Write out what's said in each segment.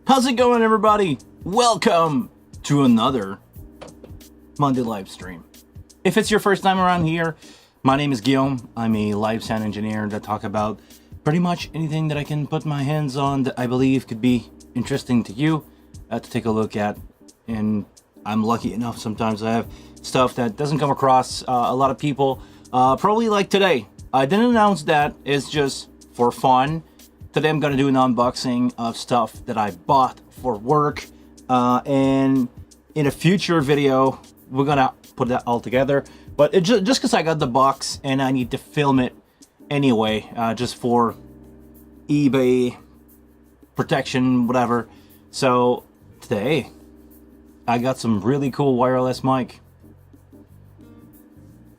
How's it going, everybody? Welcome to another Monday live stream. If it's your first time around here, my name is Guillaume. I'm a live sound engineer that talk about pretty much anything that I can put my hands on that I believe could be interesting to you to take a look at. And I'm lucky enough sometimes I have stuff that doesn't come across a lot of people, probably like today. I didn't announce that, it's just for fun. Today I'm going to do an unboxing of stuff that I bought for work, and in a future video we're going to put that all together. But it just because I got the box and I need to film it anyway, just for eBay protection, whatever. So today I got some really cool wireless mic.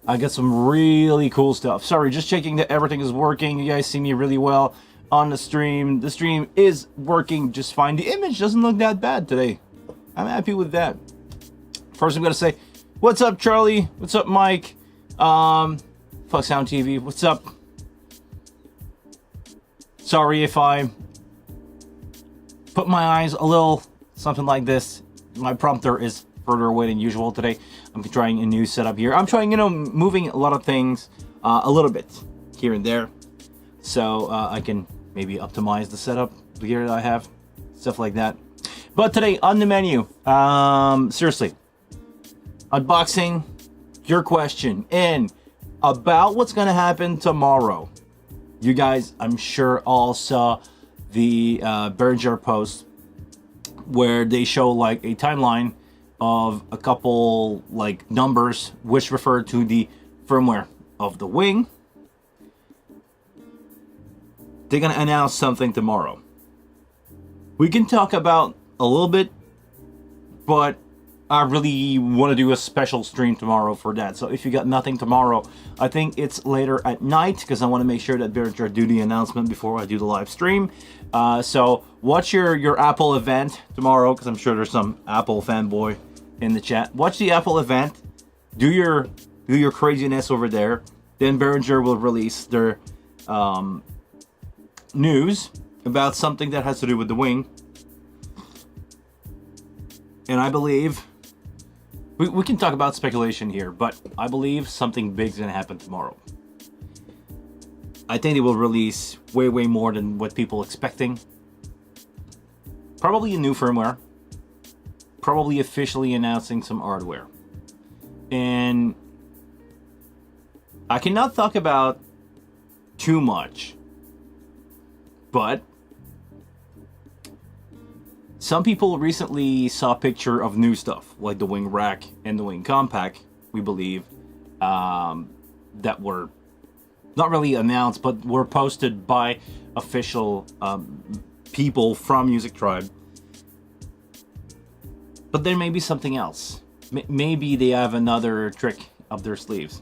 I got some really cool stuff. Sorry, just checking that everything is working. You guys see me really well on the stream. The stream is working just fine. The image doesn't look that bad today. I'm happy with that. First I'm gonna say, what's up Charlie? What's up Mike? Fuck Sound TV, what's up? Sorry if I put my eyes a little something like this. My prompter is further away than usual today. I'm trying a new setup here. I'm trying, moving a lot of things a little bit here and there, so I can maybe optimize the setup, the gear that I have, stuff like that. But today on the menu, seriously, unboxing, your question, and about what's gonna happen tomorrow. You guys, I'm sure all saw the Behringer post where they show like a timeline of a couple like numbers which refer to the firmware of the wing. They're gonna announce something tomorrow. We can talk about a little bit, but I really want to do a special stream tomorrow for that. So if you got nothing tomorrow, I think it's later at night, because I want to make sure that Behringer do the announcement before I do the live stream. So watch your Apple event tomorrow, because I'm sure there's some Apple fanboy in the chat. Watch the Apple event, do your craziness over there. Then Behringer will release their news about something that has to do with the wing. And I believe we can talk about speculation here, but I believe something big's gonna happen tomorrow. I think they will release way more than what people expecting. Probably a new firmware, probably officially announcing some hardware. And I cannot talk about too much, but some people recently saw a picture of new stuff, like the wing rack and the wing compact, we believe, that were not really announced, but were posted by official people from Music Tribe. But there may be something else. Maybe they have another trick up their sleeves.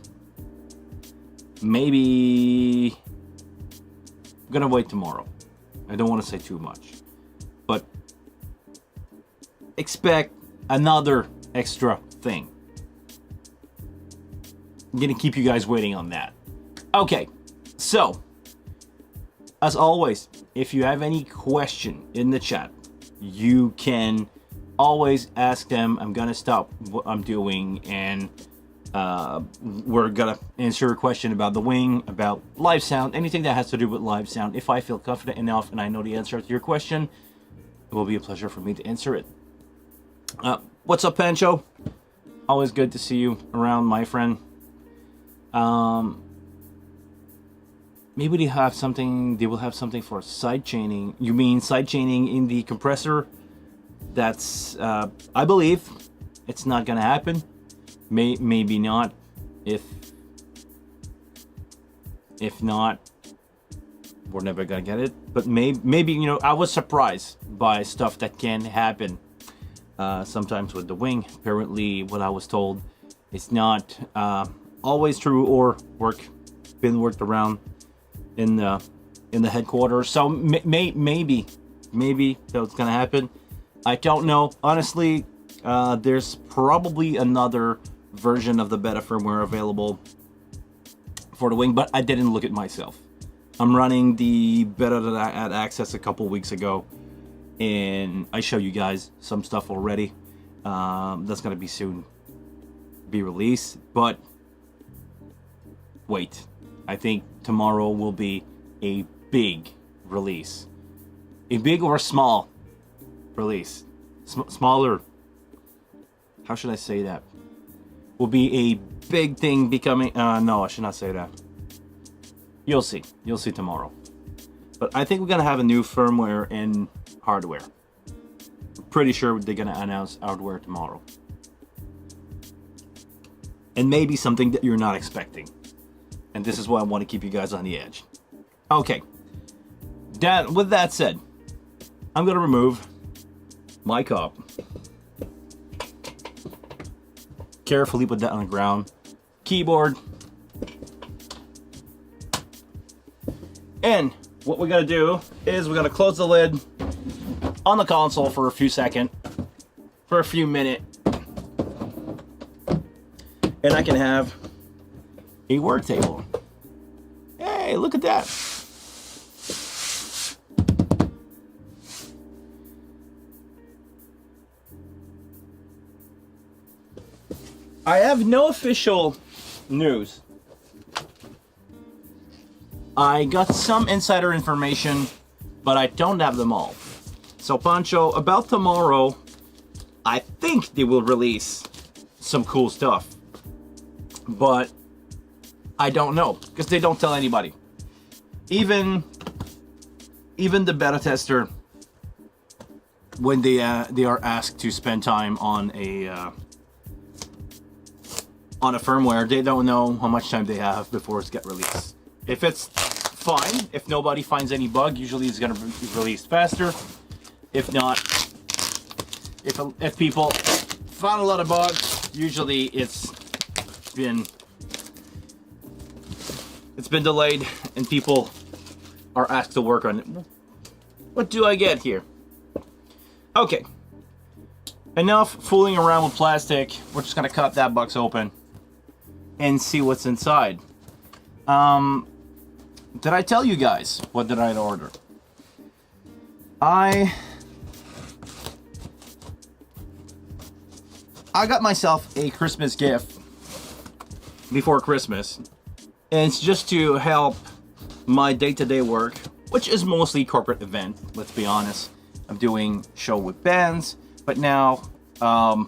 Maybe I'm gonna wait tomorrow. I don't want to say too much, but expect another extra thing. I'm gonna keep you guys waiting on that. Okay, so as always, if you have any question in the chat, you can always ask them. I'm gonna stop what I'm doing and we're gonna answer a question about the wing, about live sound, anything that has to do with live sound. If I feel confident enough and I know the answer to your question, it will be a pleasure for me to answer it. What's up, Pancho? Always good to see you around, my friend. Maybe they have something. They will have something for side chaining. You mean side chaining in the compressor? That's I believe it's not gonna happen. Maybe not. If not, we're never gonna get it. But maybe I was surprised by stuff that can happen sometimes with the wing. Apparently, what I was told is not always true or been worked around in the headquarters. So maybe that's gonna happen. I don't know. Honestly, there's probably another version of the beta firmware available for the wing, but I didn't look at myself. I'm running the beta that I had access a couple weeks ago, and I show you guys some stuff already. That's gonna be soon be released, but wait, I think tomorrow will be a big release. A big or small release. Smaller. How should I say that? Will be a big thing becoming... no, I should not say that. You'll see. You'll see tomorrow. But I think we're going to have a new firmware and hardware. Pretty sure they're going to announce hardware tomorrow. And maybe something that you're not expecting. And this is why I want to keep you guys on the edge. Okay. With that said, I'm going to remove my cup. Carefully put that on the ground. Keyboard. And what we're going to do is we're going to close the lid on the console for a few seconds. For a few minutes. And I can have a work table. Hey, look at that. I have no official news. I got some insider information, but I don't have them all. So Pancho, about tomorrow, I think they will release some cool stuff. But I don't know, because they don't tell anybody. Even the beta tester, when they are asked to spend time on a firmware, they don't know how much time they have before it's get released. If it's fine, if nobody finds any bug, usually it's gonna be released faster. If not, if people found a lot of bugs, usually it's been delayed and people are asked to work on it. What do I get here? Okay, enough fooling around with plastic. We're just gonna cut that box open and see what's inside. Did I tell you guys what did I order? I got myself a Christmas gift before Christmas, and it's just to help my day-to-day work, which is mostly corporate event. Let's be honest. I'm doing show with bands, but now I'm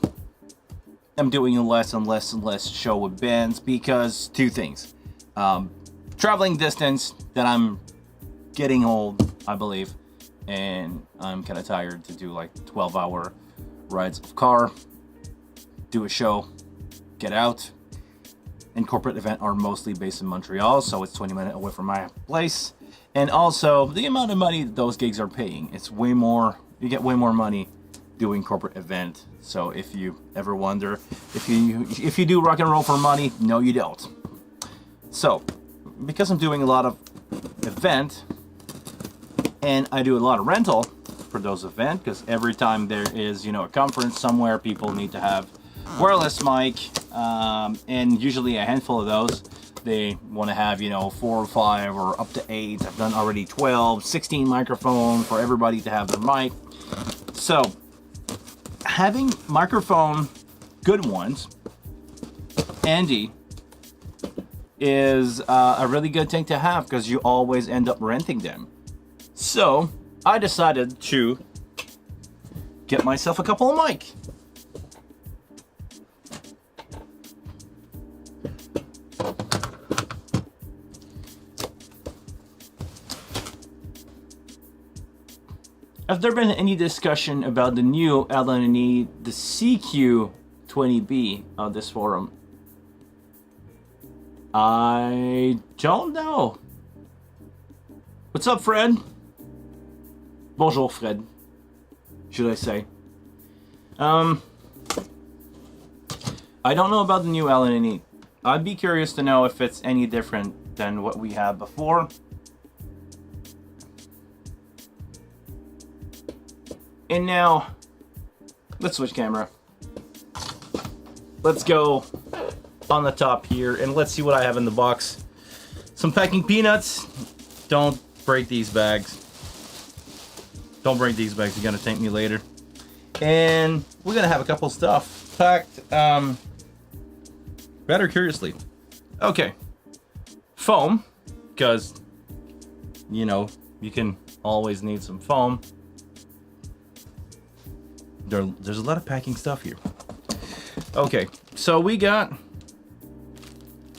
doing less and less show with bands because two things. Traveling distance, that I'm getting old, I believe, and I'm kind of tired to do like 12-hour rides of car, do a show, get out. And corporate event are mostly based in Montreal, so it's 20 minutes away from my place. And also, the amount of money those gigs are paying, it's way more, you get way more money doing corporate event. So if you ever wonder if you do rock and roll for money, no you don't. So, because I'm doing a lot of event, and I do a lot of rental for those events, because every time there is, a conference somewhere, people need to have wireless mic, and usually a handful of those. They want to have, 4 or 5 or up to 8. I've done already 12, 16 microphones for everybody to have their mic. So, having microphone, good ones, handy, is a really good thing to have because you always end up renting them. So, I decided to get myself a couple of mic. Has there been any discussion about the new LNE, the CQ20B on this forum? I don't know. What's up, Fred? Bonjour, Fred. Should I say? I don't know about the new LNE. I'd be curious to know if it's any different than what we had before. And now, let's switch camera. Let's go on the top here and let's see what I have in the box. Some packing peanuts. Don't break these bags. Don't break these bags. You're gonna thank me later. And we're gonna have a couple stuff packed rather curiously. Okay, foam, because you know you can always need some foam. There's a lot of packing stuff here. Okay, so we got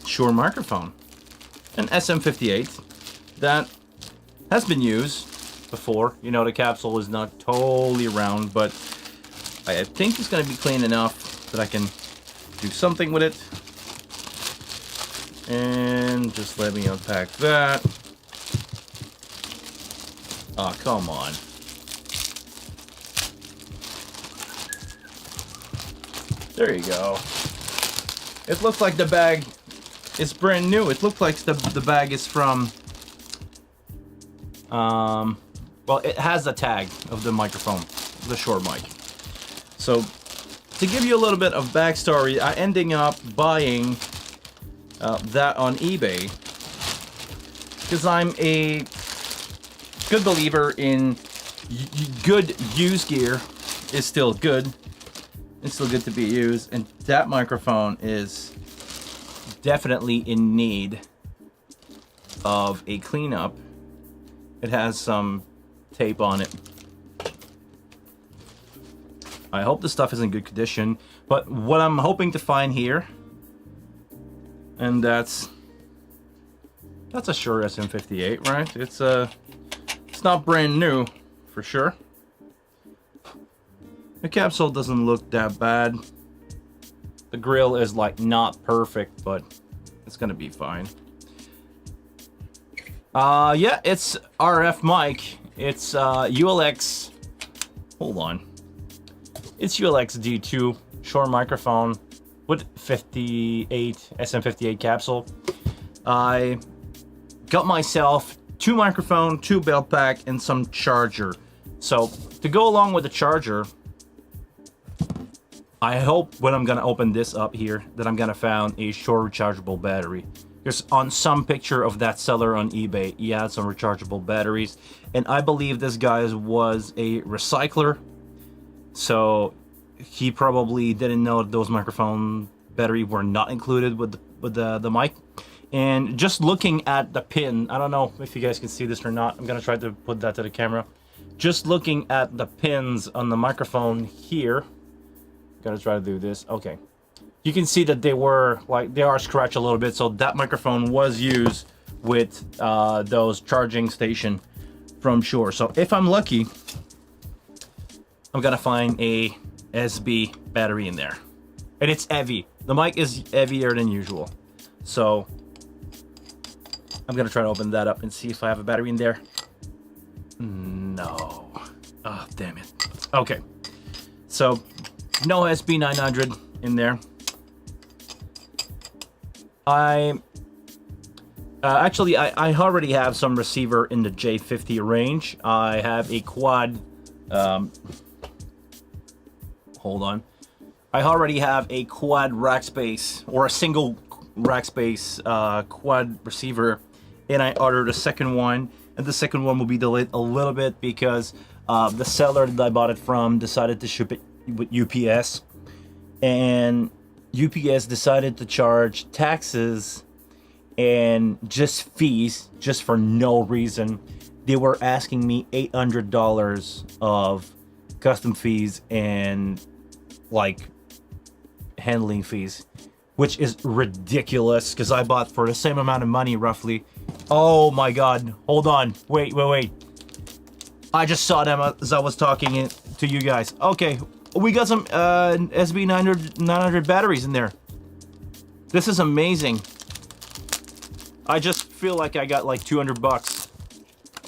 Shure microphone, an SM58 that has been used before. You know, the capsule is not totally round, but I think it's going to be clean enough that I can do something with it. And just let me unpack that. Oh, come on. There you go. It looks like the bag is brand new. It looks like the bag is from... well, it has the tag of the microphone, the Shure mic. So, to give you a little bit of backstory, I ended up buying that on eBay because I'm a good believer in good used gear is still good. It's still good to be used, and that microphone is definitely in need of a cleanup. It has some tape on it. I hope the stuff is in good condition, but what I'm hoping to find here, and that's a Shure SM58, right? It's not brand new for sure. The capsule doesn't look that bad. The grill is like not perfect, but it's gonna be fine. Yeah, it's RF mic. It's ULX. Hold on. It's ULX D2 Shure microphone with 58 SM58 capsule. I got myself 2 microphone, 2 belt pack, and some charger. So to go along with the charger, I hope when I'm gonna open this up here that I'm gonna find a Shure rechargeable battery. There's on some picture of that seller on eBay, he had some rechargeable batteries, and I believe this guy was a recycler, so he probably didn't know those microphone battery were not included with the mic. And just looking at the pin, I don't know if you guys can see this or not. I'm gonna try to put that to the camera. Just looking at the pins on the microphone here. Gonna try to do this. Okay, you can see that they are scratched a little bit, so that microphone was used with those charging station from Shure. So if I'm lucky, I'm gonna find a SB battery in there, and it's heavy. The mic is heavier than usual, so I'm gonna try to open that up and see if I have a battery in there. No. Oh, damn it. Okay, so no SB900 in there. Actually, I already have some receiver in the J50 range. I have a quad. Hold on. I already have a quad rack space, or a single rack space quad receiver, and I ordered a second one. And the second one will be delayed a little bit because the seller that I bought it from decided to ship it with UPS, and UPS decided to charge taxes and just fees just for no reason. They were asking me $800 of custom fees and like handling fees, which is ridiculous because I bought for the same amount of money roughly. Oh my god, hold on, wait, I just saw them as I was talking to you guys. Okay, we got some SB900 batteries in there. This is amazing. I just feel like I got like 200 bucks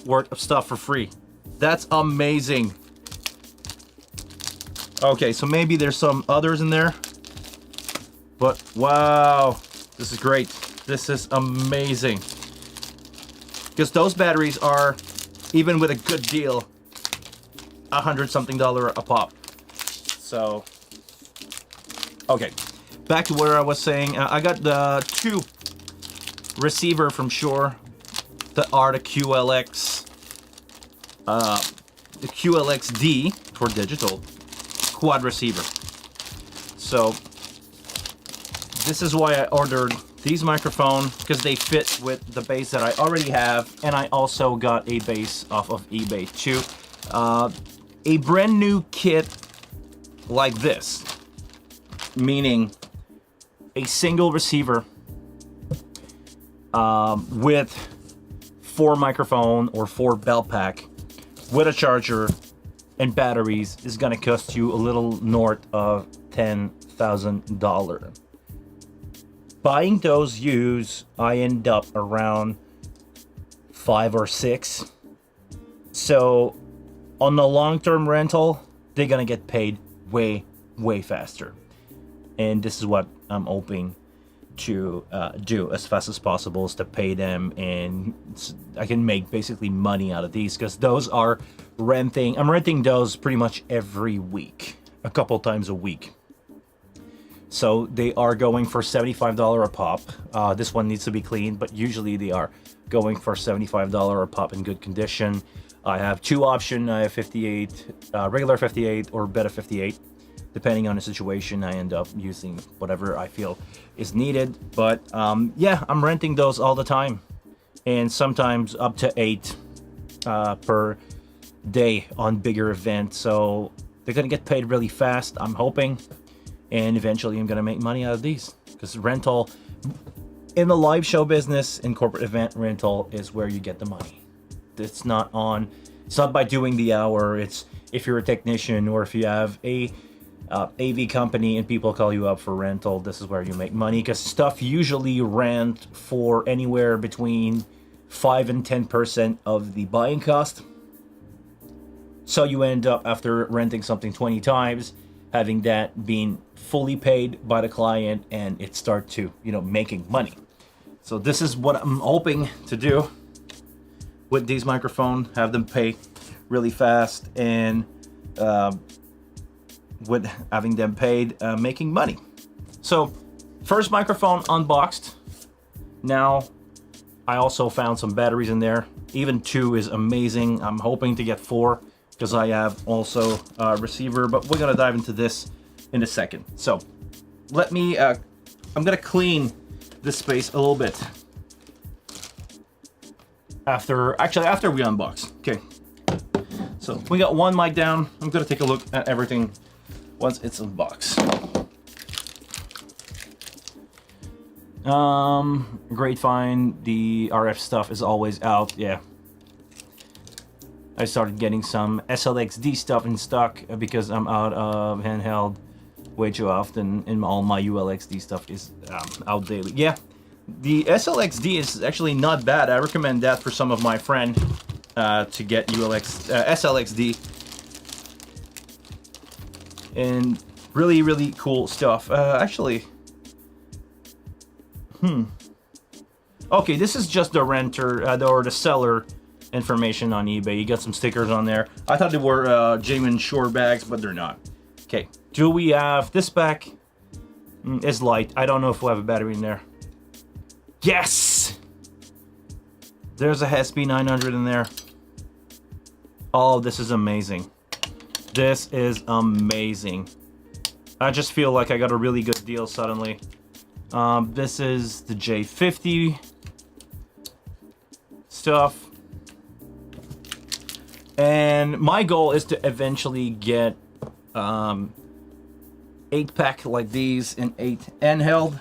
worth of stuff for free. That's amazing. Okay, so maybe there's some others in there, but wow, this is great. This is amazing. Because those batteries are, even with a good deal, $100-something a pop. So, okay, back to where I was saying. I got the 2 receiver from Shure, the QLX the QLXD for digital quad receiver. So this is why I ordered these microphones, because they fit with the base that I already have, and I also got a base off of eBay too. A brand new kit like this, meaning a single receiver with 4 microphone or 4 bell pack with a charger and batteries is gonna cost you a little north of $10,000. Buying those used, I end up around 5 or 6. So on the long-term rental, they're gonna get paid way faster. And this is what I'm hoping to do as fast as possible, is to pay them, and I can make basically money out of these, because those are I'm renting those pretty much every week, a couple times a week. So they are going for $75 a pop. This one needs to be cleaned, but usually they are going for $75 a pop in good condition. I have 2 options. I have 58, regular 58 or Beta 58. Depending on the situation, I end up using whatever I feel is needed. But yeah, I'm renting those all the time, and sometimes up to 8 per day on bigger events. So they're gonna get paid really fast, I'm hoping, and eventually I'm gonna make money out of these, because rental in the live show business, in corporate event rental, is where you get the money. It's not by doing the hour. It's if you're a technician, or if you have a AV company and people call you up for rental, this is where you make money, because stuff usually rent for anywhere between 5 and 10% of the buying cost. So you end up, after renting something 20 times, having that being fully paid by the client, and it start to, making money. So this is what I'm hoping to do with these microphones, have them pay really fast, and with having them paid, making money. So first microphone unboxed. Now I also found some batteries in there. Even 2 is amazing. I'm hoping to get 4, because I have also a receiver, but we're gonna dive into this in a second. So let me I'm gonna clean this space a little bit after we unbox. Okay, so we got 1 mic down. I'm gonna take a look at everything once it's unboxed. Great find. The RF stuff is always out. Yeah, I started getting some SLXD stuff in stock because I'm out of handheld way too often, and all my ULXD stuff is out daily. Yeah, the SLXD is actually not bad. I recommend that for some of my friends to get SLXD. And really cool stuff. Actually, okay, this is just the renter or the seller information on eBay. You got some stickers on there. I thought they were genuine Shore bags, but they're not. Okay, do we have this back? Is light. I don't know if we'll have a battery in there. Yes, there's a SB900 in there. Oh, this is amazing. This is amazing. I just feel like I got a really good deal suddenly. This is the J50 stuff. And my goal is to eventually get 8-pack like these in 8 handheld.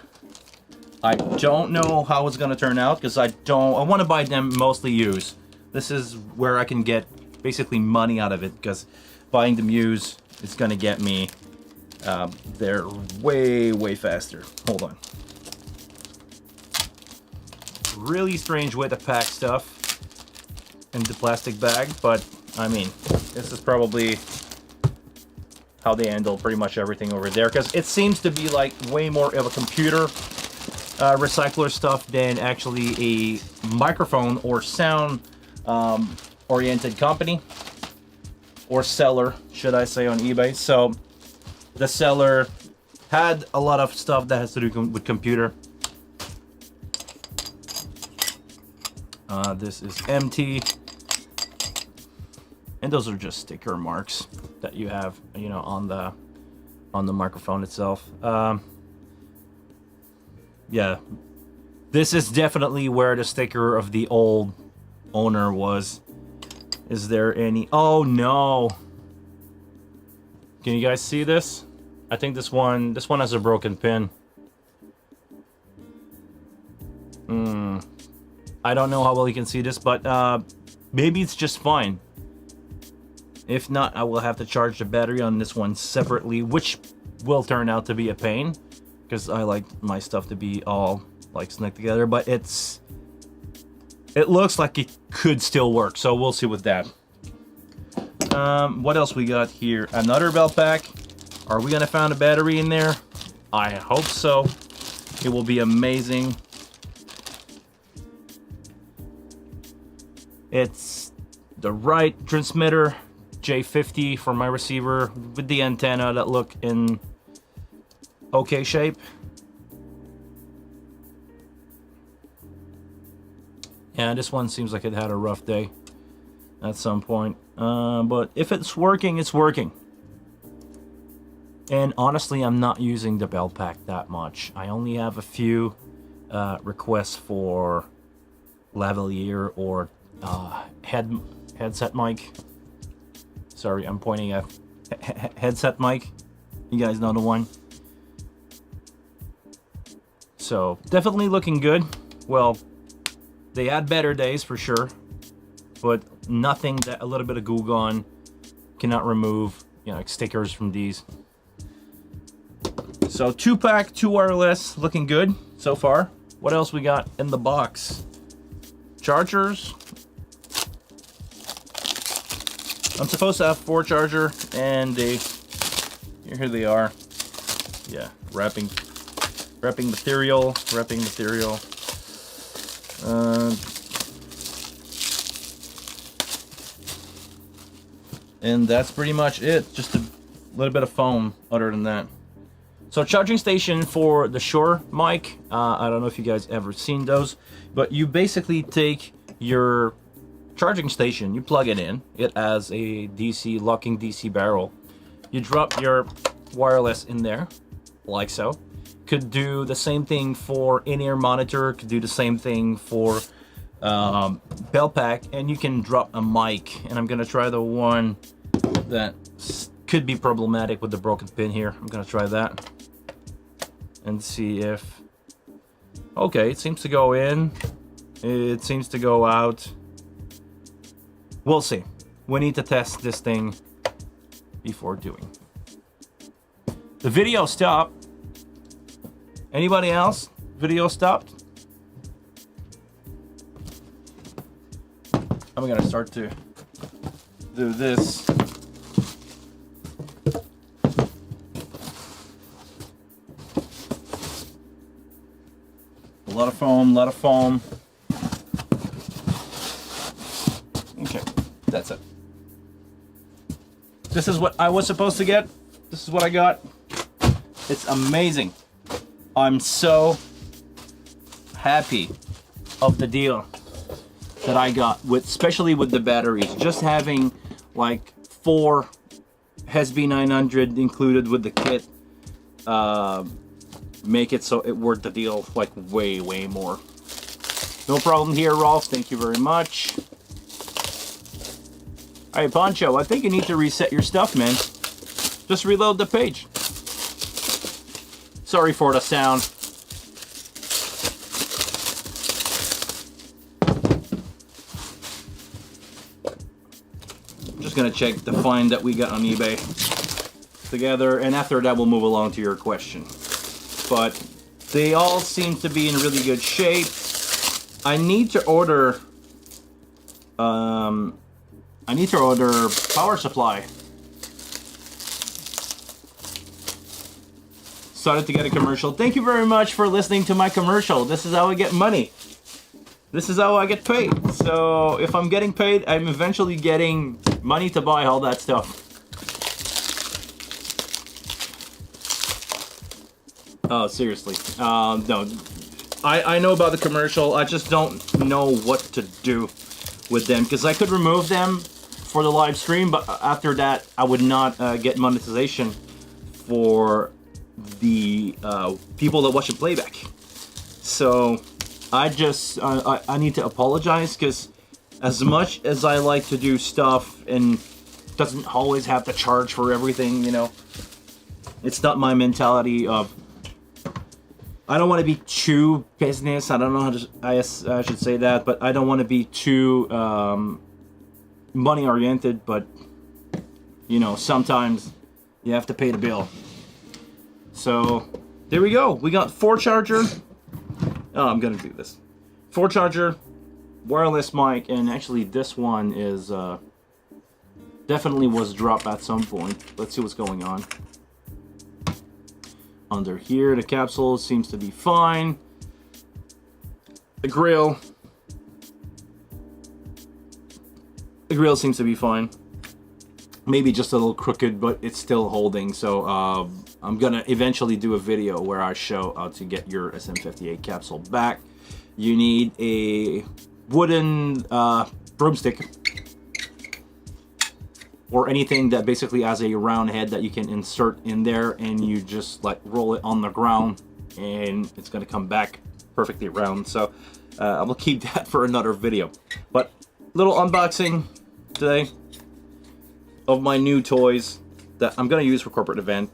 I don't know how it's gonna turn out, because I want to buy them mostly used. This is where I can get basically money out of it, because buying them used is gonna get me there way faster. Hold on. Really strange way to pack stuff in the plastic bag, but I mean, this is probably how they handle pretty much everything over there, because it seems to be like way more of a computer recycler stuff than actually a microphone or sound oriented company, or seller, should I say, on eBay. So the seller had a lot of stuff that has to do with computer. This is empty. And those are just sticker marks that you have, you know, on the microphone itself. Yeah, this is definitely where the sticker of the old owner was. Is there any? Oh no! Can you guys see this? I think this one has a broken pin. I don't know how well you can see this, but maybe it's just fine. If not, I will have to charge the battery on this one separately, which will turn out to be a pain, because I like my stuff to be all like snuck together, but it looks like it could still work, so we'll see with that. What else we got here? Another belt pack. Are we gonna find a battery in there? I hope so. It will be amazing. It's the right transmitter, J50 for my receiver, with the antenna that look in okay shape. Yeah, this one seems like it had a rough day at some point. But if it's working, it's working. And honestly, I'm not using the belt pack that much. I only have a few requests for lavalier or headset mic. Sorry, I'm pointing at headset mic. You guys know the one. So definitely looking good. Well, they had better days for sure, but nothing that a little bit of Goo Gone cannot remove, you know, like stickers from these. So 2-pack, 2 wireless, looking good so far. What else we got in the box? Chargers. I'm supposed to have 4 charger, and here they are. Yeah, wrapping material. And that's pretty much it. Just a little bit of foam other than that. So charging station for the Shure mic. I don't know if you guys ever seen those, but you basically take your charging station, you plug it in. It has a DC locking DC barrel. You drop your wireless in there, like so. Could do the same thing for in-ear monitor. Could do the same thing for belt pack, and you can drop a mic. And I'm gonna try the one that could be problematic with the broken pin here. I'm gonna try that and see if. Okay, it seems to go in. It seems to go out. We'll see. We need to test this thing before doing. The video stopped. Anybody else? Video stopped? I'm gonna start to do this. A lot of foam. Okay, that's it. This is what I was supposed to get. This is what I got. It's amazing. I'm so happy of the deal that I got, especially with the batteries. Just having like 4 HESB 900 included with the kit make it so it worth the deal like way more. No problem here, Rolf. Thank you very much. All right, Poncho, I think you need to reset your stuff, man. Just reload the page. Sorry for the sound. I'm just gonna check the find that we got on eBay together, and after that we'll move along to your question. But they all seem to be in really good shape. I need to order power supply. Started to get a commercial. Thank you very much for listening to my commercial. This is how I get money. This is how I get paid. So if I'm getting paid, I'm eventually getting money to buy all that stuff. Oh, seriously. No. I know about the commercial. I just don't know what to do with them, because I could remove them for the live stream, but after that, I would not get monetization for the people that watch it playback. So I just I need to apologize, because as much as I like to do stuff and doesn't always have to charge for everything, you know, it's not my mentality of, I don't want to be too business. I don't know how to, I should say that, but I don't want to be too money oriented. But you know, sometimes you have to pay the bill. So there we go. We got 4-charger. Oh, I'm gonna do this. 4-charger, wireless mic, and actually this one is definitely was dropped at some point. Let's see what's going on. Under here, the capsule seems to be fine. The grill seems to be fine. Maybe just a little crooked, but it's still holding. So I'm gonna eventually do a video where I show how to get your SM58 capsule back. You need a wooden broomstick, or anything that basically has a round head that you can insert in there, and you just like roll it on the ground and it's gonna come back perfectly round. So I will keep that for another video. But little unboxing today of my new toys that I'm gonna use for corporate event.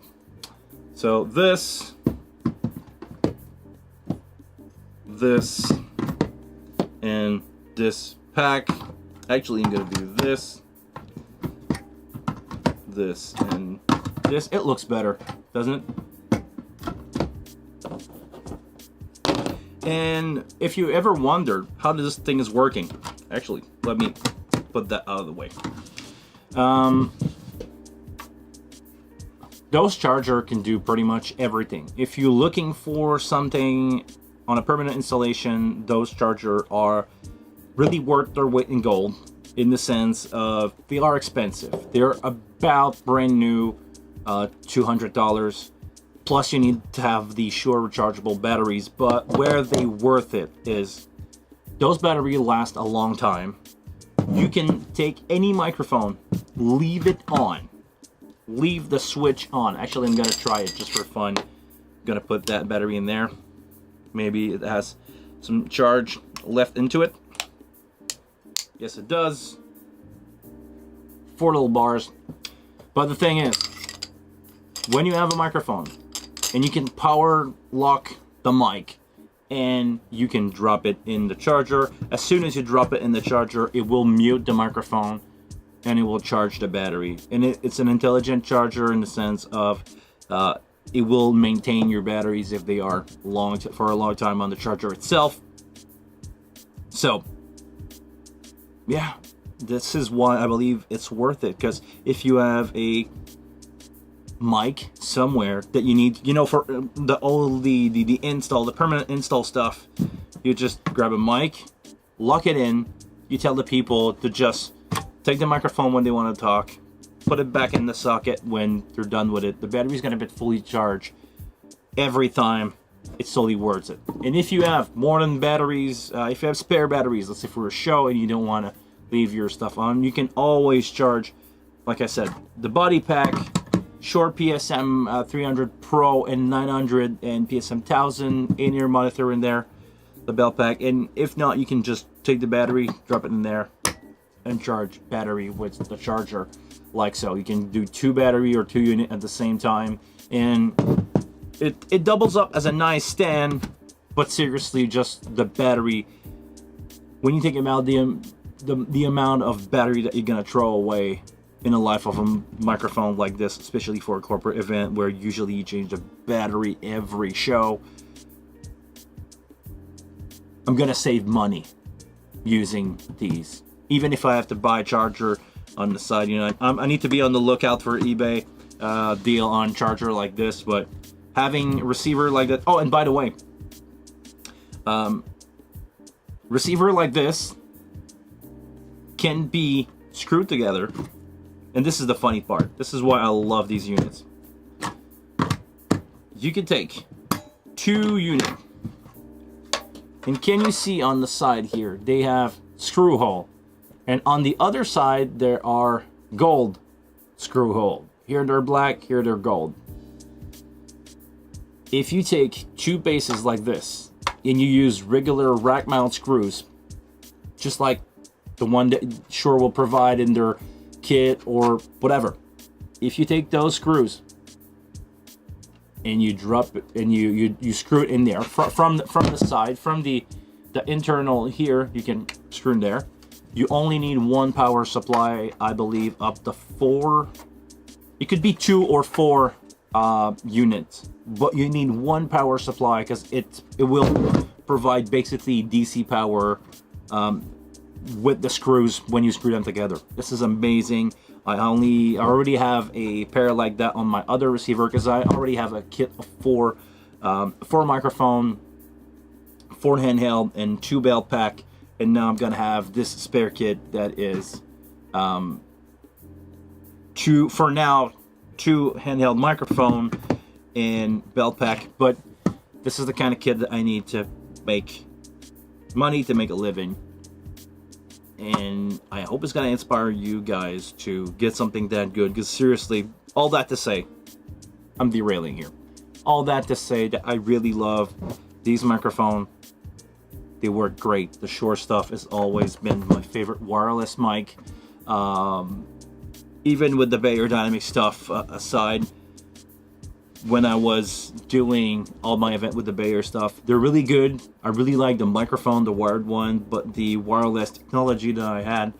So this, and this pack. Actually, I'm gonna do this, and this. It looks better, doesn't it? And if you ever wondered how this thing is working, actually, let me put that out of the way. Those charger can do pretty much everything. If you're looking for something on a permanent installation, those charger are really worth their weight in gold, in the sense of they are expensive. They're about brand new, $200. Plus you need to have the Shure rechargeable batteries, but where they worth it is those batteries last a long time. You can take any microphone, leave it on, leave the switch on. Actually, I'm gonna try it just for fun. I'm gonna put that battery in there. Maybe it has some charge left into it. Yes, it does. 4 little bars. But the thing is, when you have a microphone and you can power lock the mic and you can drop it in the charger, as soon as you drop it in the charger, it will mute the microphone and it will charge the battery. And it's an intelligent charger in the sense of it will maintain your batteries if they are for a long time on the charger itself. So yeah, this is why I believe it's worth it, because if you have a mic somewhere that you need, you know, for the install, the permanent install stuff, you just grab a mic, lock it in, you tell the people to just take the microphone when they want to talk, put it back in the socket when they're done with it. The battery's gonna be fully charged every time. It's totally worth it. And if you have more than batteries, if you have spare batteries, let's say for a show and you don't want to leave your stuff on, you can always charge, like I said, the body pack, Shure PSM 300 Pro and 900 and PSM 1000 in-ear monitor in there, the bell pack. And if not, you can just take the battery, drop it in there, and charge battery with the charger, like so. You can do 2 battery or 2 unit at the same time, and it doubles up as a nice stand. But seriously, just the battery, when you think about the amount of battery that you're gonna throw away in the life of a microphone like this, especially for a corporate event where usually you change the battery every show, I'm gonna save money using these. Even if I have to buy a charger on the side, you know, I need to be on the lookout for eBay deal on charger like this. But having a receiver like that, oh, and by the way, receiver like this can be screwed together. And this is the funny part. This is why I love these units. You can take 2 units, and can you see on the side here, they have screw hole And on the other side, there are gold screw hole. Here they're black, here they're gold. If you take two bases like this and you use regular rack mount screws, just like the one that Shure will provide in their kit or whatever, if you take those screws and you drop it and you screw it in there from the side, from the internal here, you can screw in there. You only need one power supply, I believe, up to 4. It could be 2 or 4 units, but you need one power supply because it will provide basically DC power with the screws when you screw them together. This is amazing. I already have a pair like that on my other receiver because I already have a kit of 4 microphone, 4 handheld, and 2 belt pack. And now I'm gonna have this spare kit that is 2 handheld microphone and belt pack. But this is the kind of kit that I need to make money, to make a living. And I hope it's gonna inspire you guys to get something that good, because seriously, all that to say, I'm derailing here. All that to say that I really love these microphones. They work great. The Shure stuff has always been my favorite wireless mic. Even with the Behringer Dynamic stuff aside, when I was doing all my event with the Behringer stuff, they're really good. I really like the microphone, the wired one, but the wireless technology that I had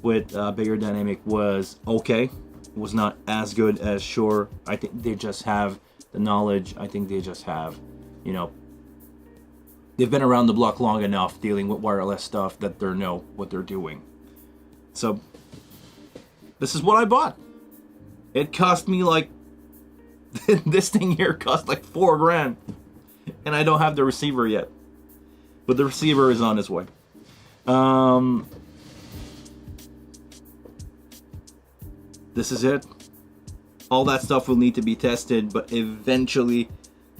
with Behringer Dynamic was okay. It was not as good as Shure. I think they just have the knowledge. I think they just have, you know, they've been around the block long enough dealing with wireless stuff that they know what they're doing. So this is what I bought. It cost me like, this thing here cost like $4,000, and I don't have the receiver yet, but the receiver is on its way. This is it. All that stuff will need to be tested, but eventually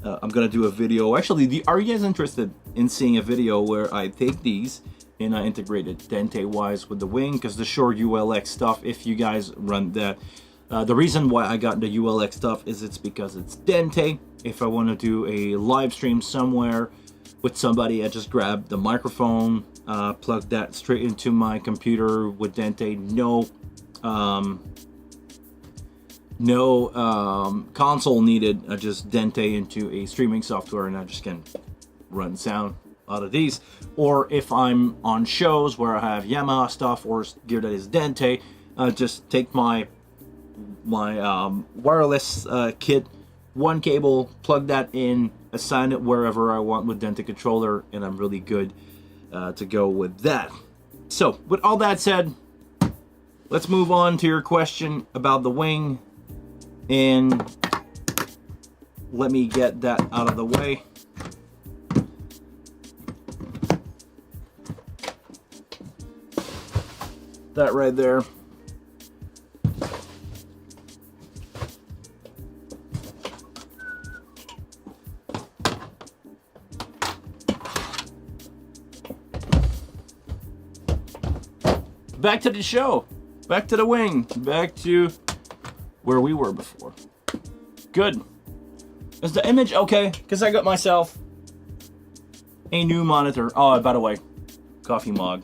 I'm gonna do a video. Actually, are you guys interested in seeing a video where I take these and I integrate it dente wise with the wing? Because the Shure ULX stuff, if you guys run that, the reason why I got the ULX stuff is it's because it's dente. If I want to do a live stream somewhere with somebody, I just grab the microphone, plug that straight into my computer with dente. No console needed. I just dente into a streaming software and I just can run sound out of these. Or if I'm on shows where I have Yamaha stuff or gear that is dente, just take my wireless kit, one cable, plug that in, assign it wherever I want with dente controller, and I'm really good to go with that. So with all that said, let's move on to your question about the wing, and let me get that out of the way. That right there. Back to the show, back to the wing, back to where we were before. Good. Is the image okay? Because I got myself a new monitor. Oh, by the way, coffee mug,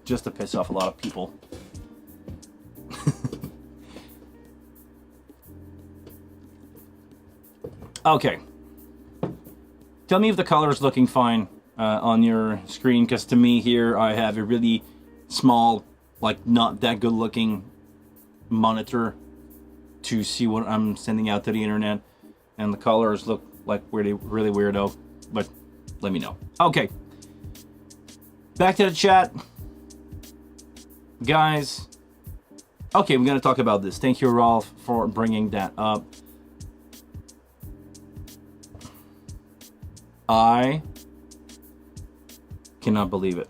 just to piss off a lot of people. Okay. Tell me if the color is looking fine on your screen, because to me here I have a really small, like not that good looking monitor to see what I'm sending out to the internet, and the colors look like really weirdo, but let me know. Okay, back to the chat, guys. Okay, I'm gonna talk about this. Thank you, Rolf, for bringing that up. I cannot believe it.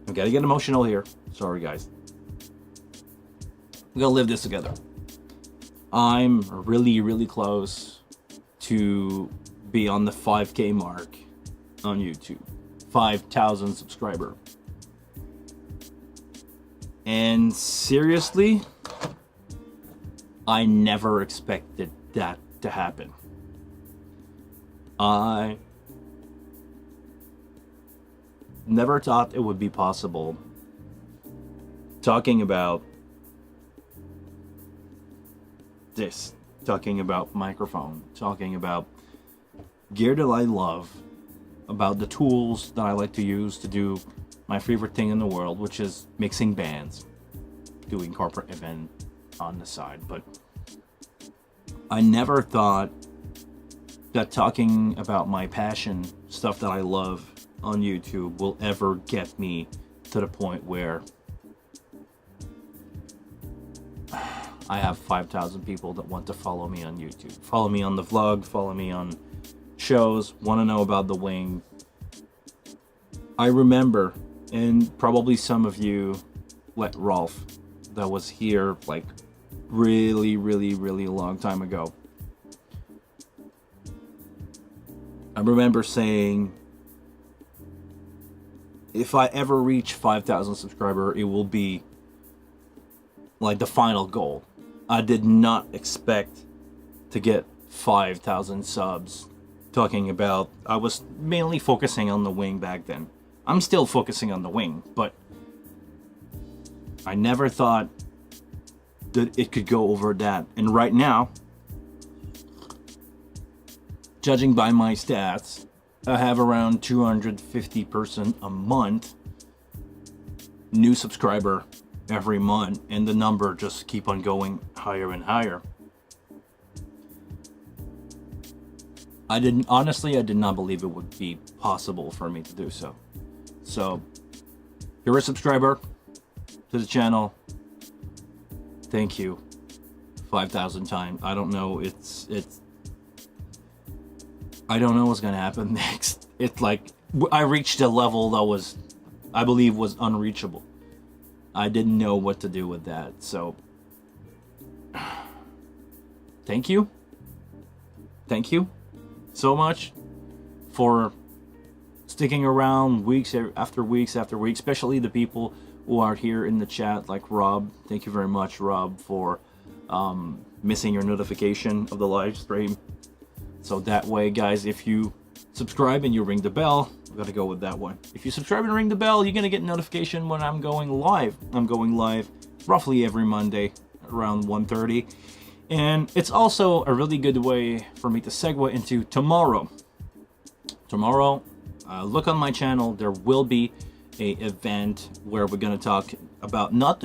I gotta get emotional here. Sorry, guys. We're gonna live this together. I'm really close to be on the 5K mark on YouTube. 5,000 subscriber. And seriously, I never expected that to happen. I never thought it would be possible. Talking about this, talking about microphone, talking about gear that I love, about the tools that I like to use to do my favorite thing in the world, which is mixing bands, doing corporate event on the side. But I never thought that talking about my passion, stuff that I love on YouTube, will ever get me to the point where I have 5,000 people that want to follow me on YouTube, follow me on the vlog, follow me on shows, want to know about the wing. I remember, and probably some of you, like Rolf, that was here like really long time ago. I remember saying, if I ever reach 5,000 subscribers, it will be like the final goal. I did not expect to get 5,000 subs. Talking about, I was mainly focusing on the wing back then. I'm still focusing on the wing, but I never thought that it could go over that. And right now, judging by my stats, I have around 250 person a month new subscriber every month, and the number just keep on going higher and higher. I did not believe it would be possible for me to do so. So, you're a subscriber to the channel. Thank you 5,000 times. I don't know, I don't know what's gonna happen next. It's like I reached a level that I believe was unreachable. I didn't know what to do with that. So thank you so much for sticking around weeks after weeks, especially the people who are here in the chat, like Rob. Thank you very much, Rob, for missing your notification of the live stream. So that way, guys, if you subscribe and you ring the bell, we gotta go with that one. If you subscribe and ring the bell, you're gonna get notification when I'm going live. I'm going live roughly every Monday around 1:30. And it's also a really good way for me to segue into tomorrow. Tomorrow, look on my channel. There will be a event where we're gonna talk about not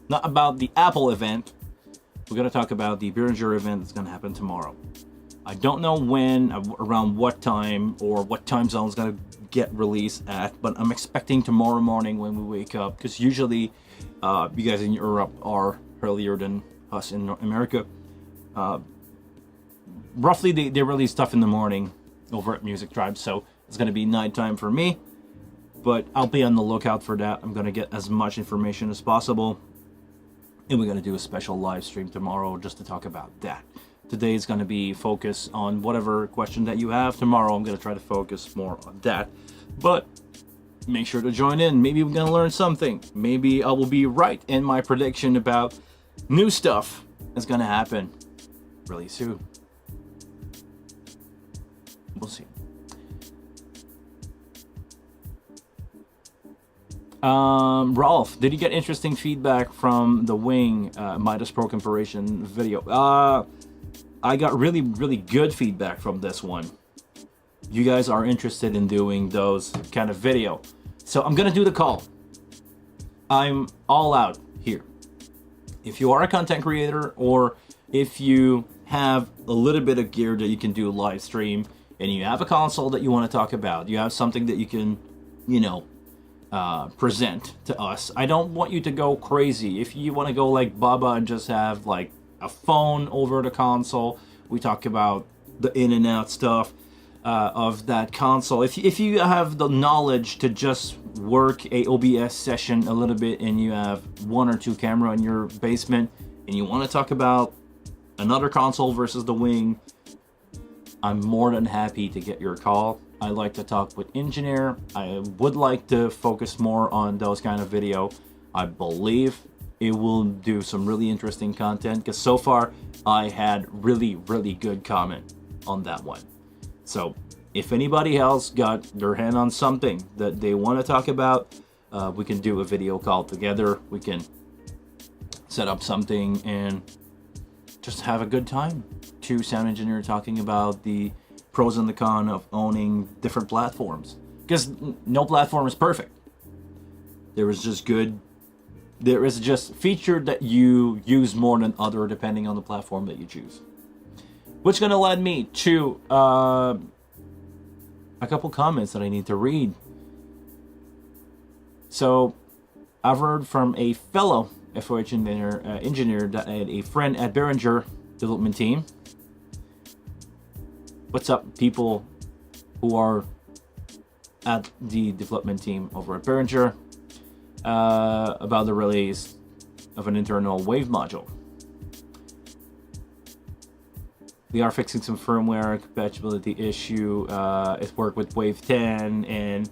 about the Apple event. We're gonna talk about the Behringer event that's gonna happen tomorrow. I don't know when, around what time, or what time zone is gonna get released at, but I'm expecting tomorrow morning when we wake up, because usually you guys in Europe are earlier than us in America. Roughly they release stuff in the morning over at Music Tribe, so it's gonna be nighttime for me, but I'll be on the lookout for that. I'm gonna get as much information as possible, and we're gonna do a special live stream tomorrow just to talk about that. Today is going to be focused on whatever question that you have. Tomorrow I'm going to try to focus more on that. But make sure to join in. Maybe we're going to learn something. Maybe I will be right in my prediction about new stuff that's going to happen really soon. We'll see. Rolf, did you get interesting feedback from the Wing Midas Pro comparison video? I got really good feedback from this one. You guys are interested in doing those kind of video. So I'm gonna do the call. I'm all out here. If you are a content creator, or if you have a little bit of gear that you can do live stream, and you have a console that you want to talk about, you have something that you can, present to us. I don't want you to go crazy. If you want to go like Baba and just have like a phone over the console, we talk about the in and out stuff of that console. If you have the knowledge to just work a OBS session a little bit, and you have 1 or 2 camera in your basement, and you want to talk about another console versus the Wing, I'm more than happy to get your call I like to talk with engineer. I would like to focus more on those kind of video. I believe it will do some really interesting content, because so far I had really good comment on that one. So if anybody else got their hand on something that they want to talk about, we can do a video call together. We can set up something and just have a good time. Two sound engineer talking about the pros and the cons of owning different platforms, because no platform is perfect. There is just feature that you use more than other depending on the platform that you choose, which gonna lead me to a couple comments that I need to read. So I've heard from a fellow FOH engineer that had a friend at Behringer development team. What's up, people who are at the development team over at Behringer, about the release of an internal wave module. We are fixing some firmware compatibility issue. It worked with Wave 10 and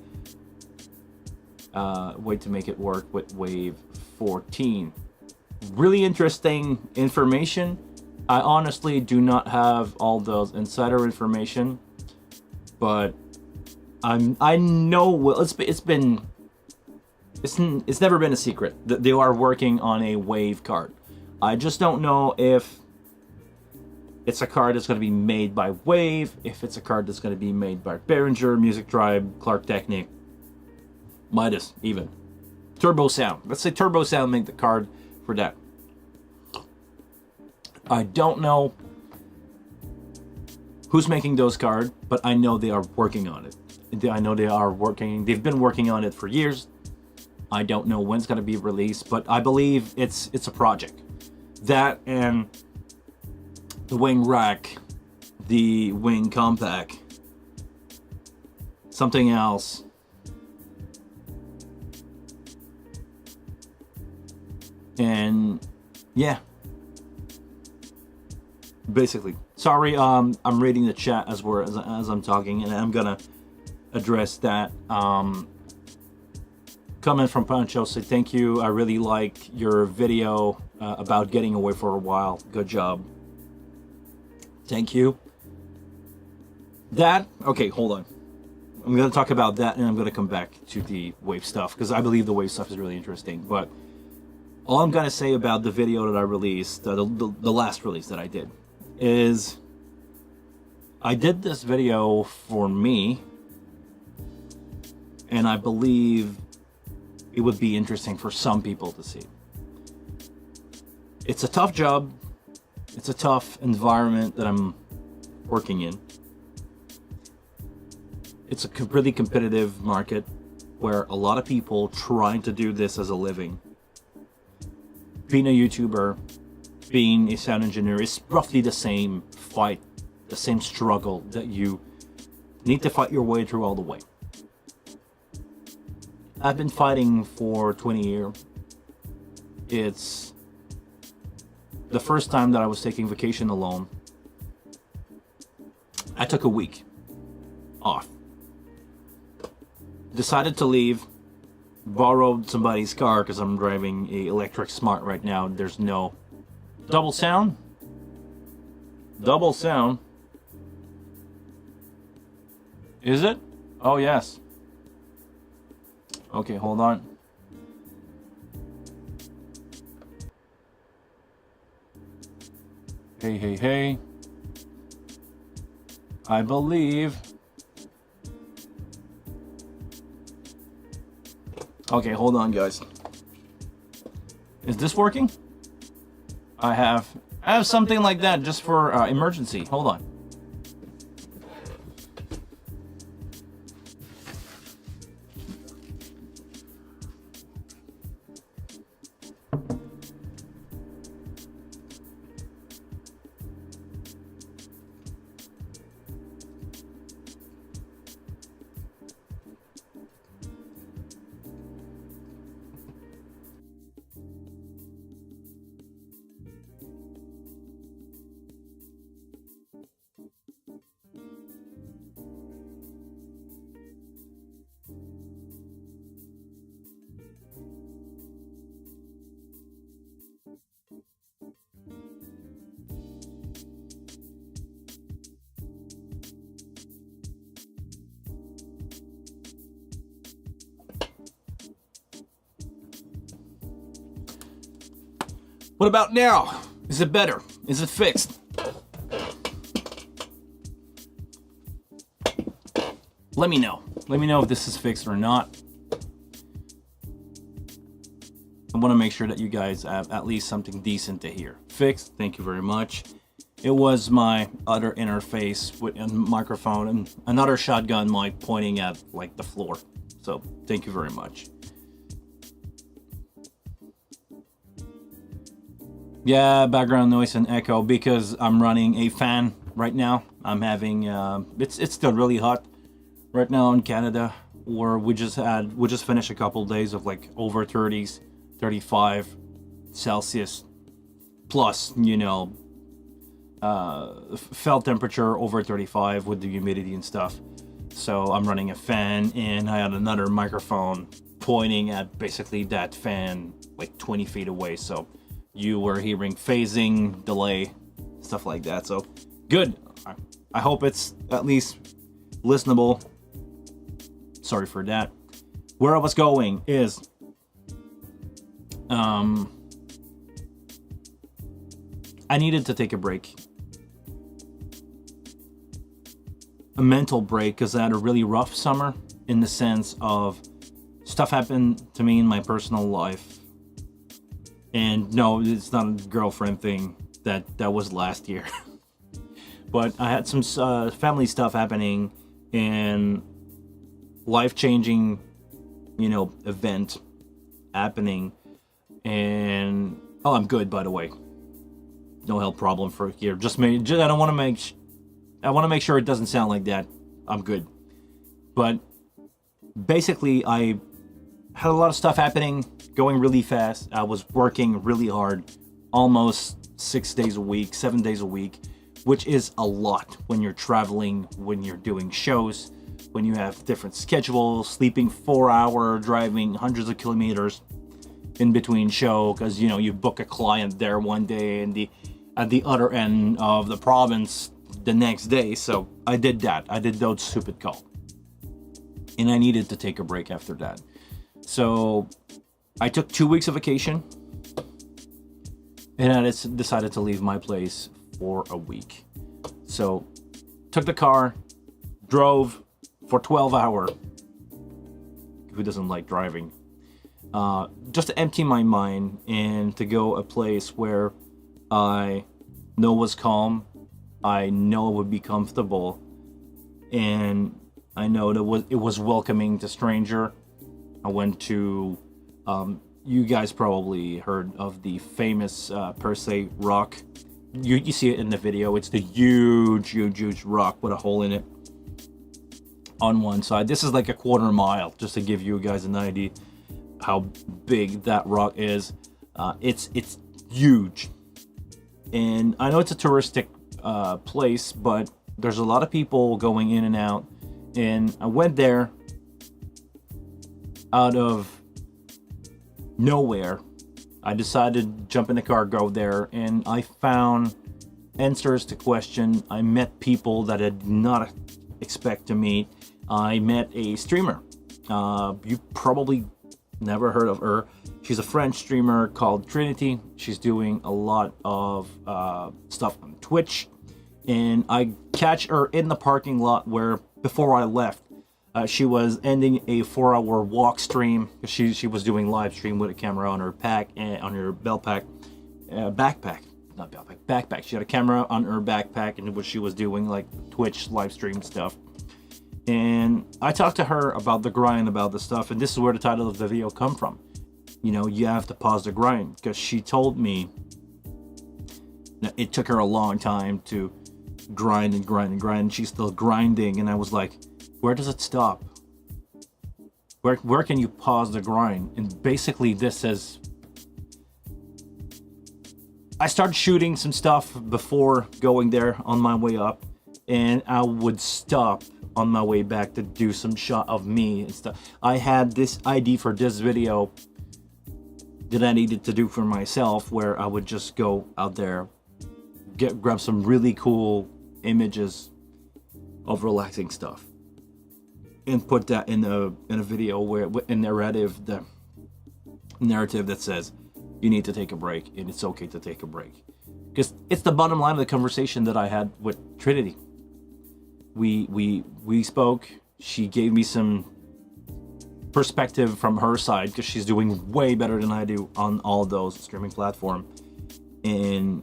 way to make it work with Wave 14. Really interesting information. I honestly do not have all those insider information, but I know, well, it's never been a secret that they are working on a Wave card. I just don't know if it's a card that's going to be made by Wave, if it's a card that's going to be made by Behringer, Music Tribe, Clark Technic, Midas, even Turbo Sound. Let's say Turbo Sound make the card for that. I don't know who's making those cards, but I know they are working on it. I know they are working. They've been working on it for years. I don't know when it's going to be released, but I believe it's a project. That and the Wing Rack, the Wing Compact, something else. And yeah, basically. Sorry, I'm reading the chat as I'm talking, and I'm gonna address that. Comment from Pancho, say thank you. I really like your video about getting away for a while. Good job. Thank you. That, okay, hold on. I'm gonna talk about that, and I'm gonna come back to the Wave stuff, because I believe the Wave stuff is really interesting. But all I'm gonna say about the video that I released, the last release that I did, is I did this video for me, and I believe it would be interesting for some people to see. It's a tough job. It's a tough environment that I'm working in. It's a really competitive market where a lot of people trying to do this as a living. Being a YouTuber, being a sound engineer is roughly the same fight, the same struggle that you need to fight your way through all the way. I've been fighting for 20 years. It's the first time that I was taking vacation alone. I took a week off. Decided to leave. Borrowed somebody's car because I'm driving a electric Smart right now. There's no double sound. Double sound. Is it? Oh, yes. Okay, hold on. Hey. I believe. Okay, hold on, guys. Is this working? I have something like that just for emergency. Hold on. What about now? Is it better? Is it fixed? Let me know. Let me know if this is fixed or not. I want to make sure that you guys have at least something decent to hear. Fixed, thank you very much. It was my other interface with a microphone and another shotgun mic pointing at like the floor. So thank you very much. Yeah, background noise and echo because I'm running a fan right now. I'm having it's still really hot right now in Canada, where we just finished a couple of days of like over 30s, 35 Celsius plus, you know, felt temperature over 35 with the humidity and stuff. So I'm running a fan, and I had another microphone pointing at basically that fan like 20 feet away. So you were hearing phasing, delay, stuff like that. So good. I hope it's at least listenable. Sorry for that. Where I was going is I needed to take a break. A mental break, because I had a really rough summer in the sense of stuff happened to me in my personal life. And no, it's not a girlfriend thing. That was last year. But I had some family stuff happening and life-changing, you know, event happening. And I'm good, by the way. No health problem for here. I want to make sure it doesn't sound like that. I'm good. But basically, I had a lot of stuff happening, going really fast. I was working really hard, almost 6 days a week, 7 days a week, which is a lot when you're traveling, when you're doing shows, when you have different schedules, sleeping 4 hours, driving hundreds of kilometers in between show, because, you know, you book a client there one day and at the other end of the province the next day. So I did that. I did those stupid calls. And I needed to take a break after that. So I took 2 weeks of vacation. And I decided to leave my place for a week. So took the car, drove for 12 hours. Who doesn't like driving? Just to empty my mind and to go a place where I know was calm, I know it would be comfortable, and I know that it was welcoming to stranger. I went to, you guys probably heard of the famous Per Se rock. You see it in the video. It's the huge rock with a hole in it on one side. This is like a quarter mile, just to give you guys an idea how big that rock is. It's huge, and I know it's a touristic place, but there's a lot of people going in and out. And I went there out of nowhere. I decided to jump in the car, go there, and I found answers to questions. I met people that I did not expect to meet. I met a streamer. You probably never heard of her. She's a French streamer called Trinity. She's doing a lot of stuff on Twitch. And I catch her in the parking lot where, before I left, she was ending a 4-hour walk stream. She was doing live stream with a camera on her pack and on her backpack. She had a camera on her backpack, and what she was doing like Twitch live stream stuff. And I talked to her about the grind, about the stuff, and this is where the title of the video come from. You know, you have to pause the grind, because she told me that it took her a long time to grind. She's still grinding, and I was like, where does it stop? Where can you pause the grind? And basically this is, I started shooting some stuff before going there on my way up, and I would stop on my way back to do some shot of me and stuff. I had this idea for this video that I needed to do for myself, where I would just go out there, grab some really cool images of relaxing stuff, and put that in a video where the narrative that says, you need to take a break, and it's okay to take a break. Because it's the bottom line of the conversation that I had with Trinity. We spoke. She gave me some perspective from her side because she's doing way better than I do on all those streaming platforms. And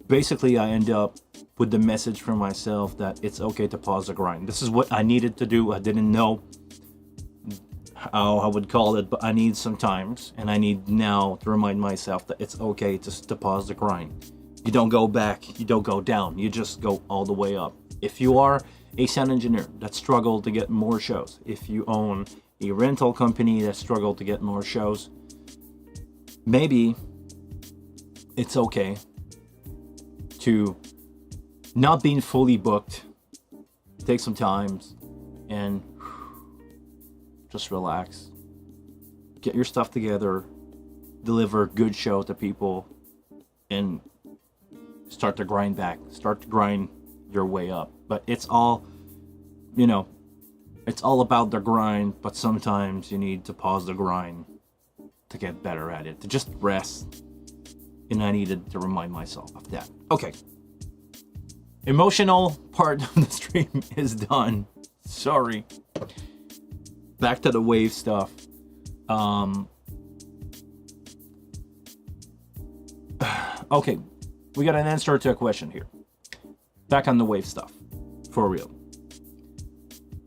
basically, I end up with the message for myself that it's okay to pause the grind. This is what I needed to do. I didn't know how I would call it, but I need some times, and I need now to remind myself that it's okay to pause the grind. You don't go back, you don't go down, you just go all the way up. If you are a sound engineer that struggled to get more shows, if you own a rental company that struggled to get more shows, maybe it's okay to not being fully booked, take some time and just relax, get your stuff together, deliver a good show to people, and start to grind back, start to grind your way up. But it's all, it's all about the grind, but sometimes you need to pause the grind to get better at it, to just rest. And I needed to remind myself of that. Okay. Emotional part of the stream is done. Sorry. Back to the wave stuff. Okay. We got an answer to a question here. Back on the wave stuff. For real.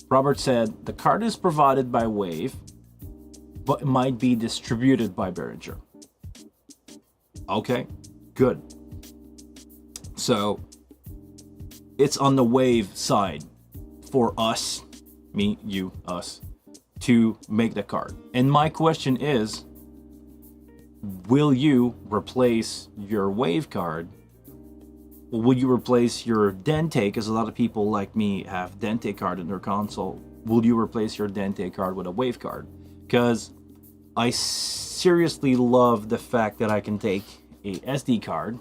Robert said, the card is provided by Wave, but it might be distributed by Behringer. Okay, good. So, it's on the Wave side for us, me, you, us, to make the card. And my question is, will you replace your Wave card? Or will you replace your Dente? Because a lot of people like me have Dente card in their console. Will you replace your Dente card with a Wave card? Because I seriously love the fact that I can take a SD card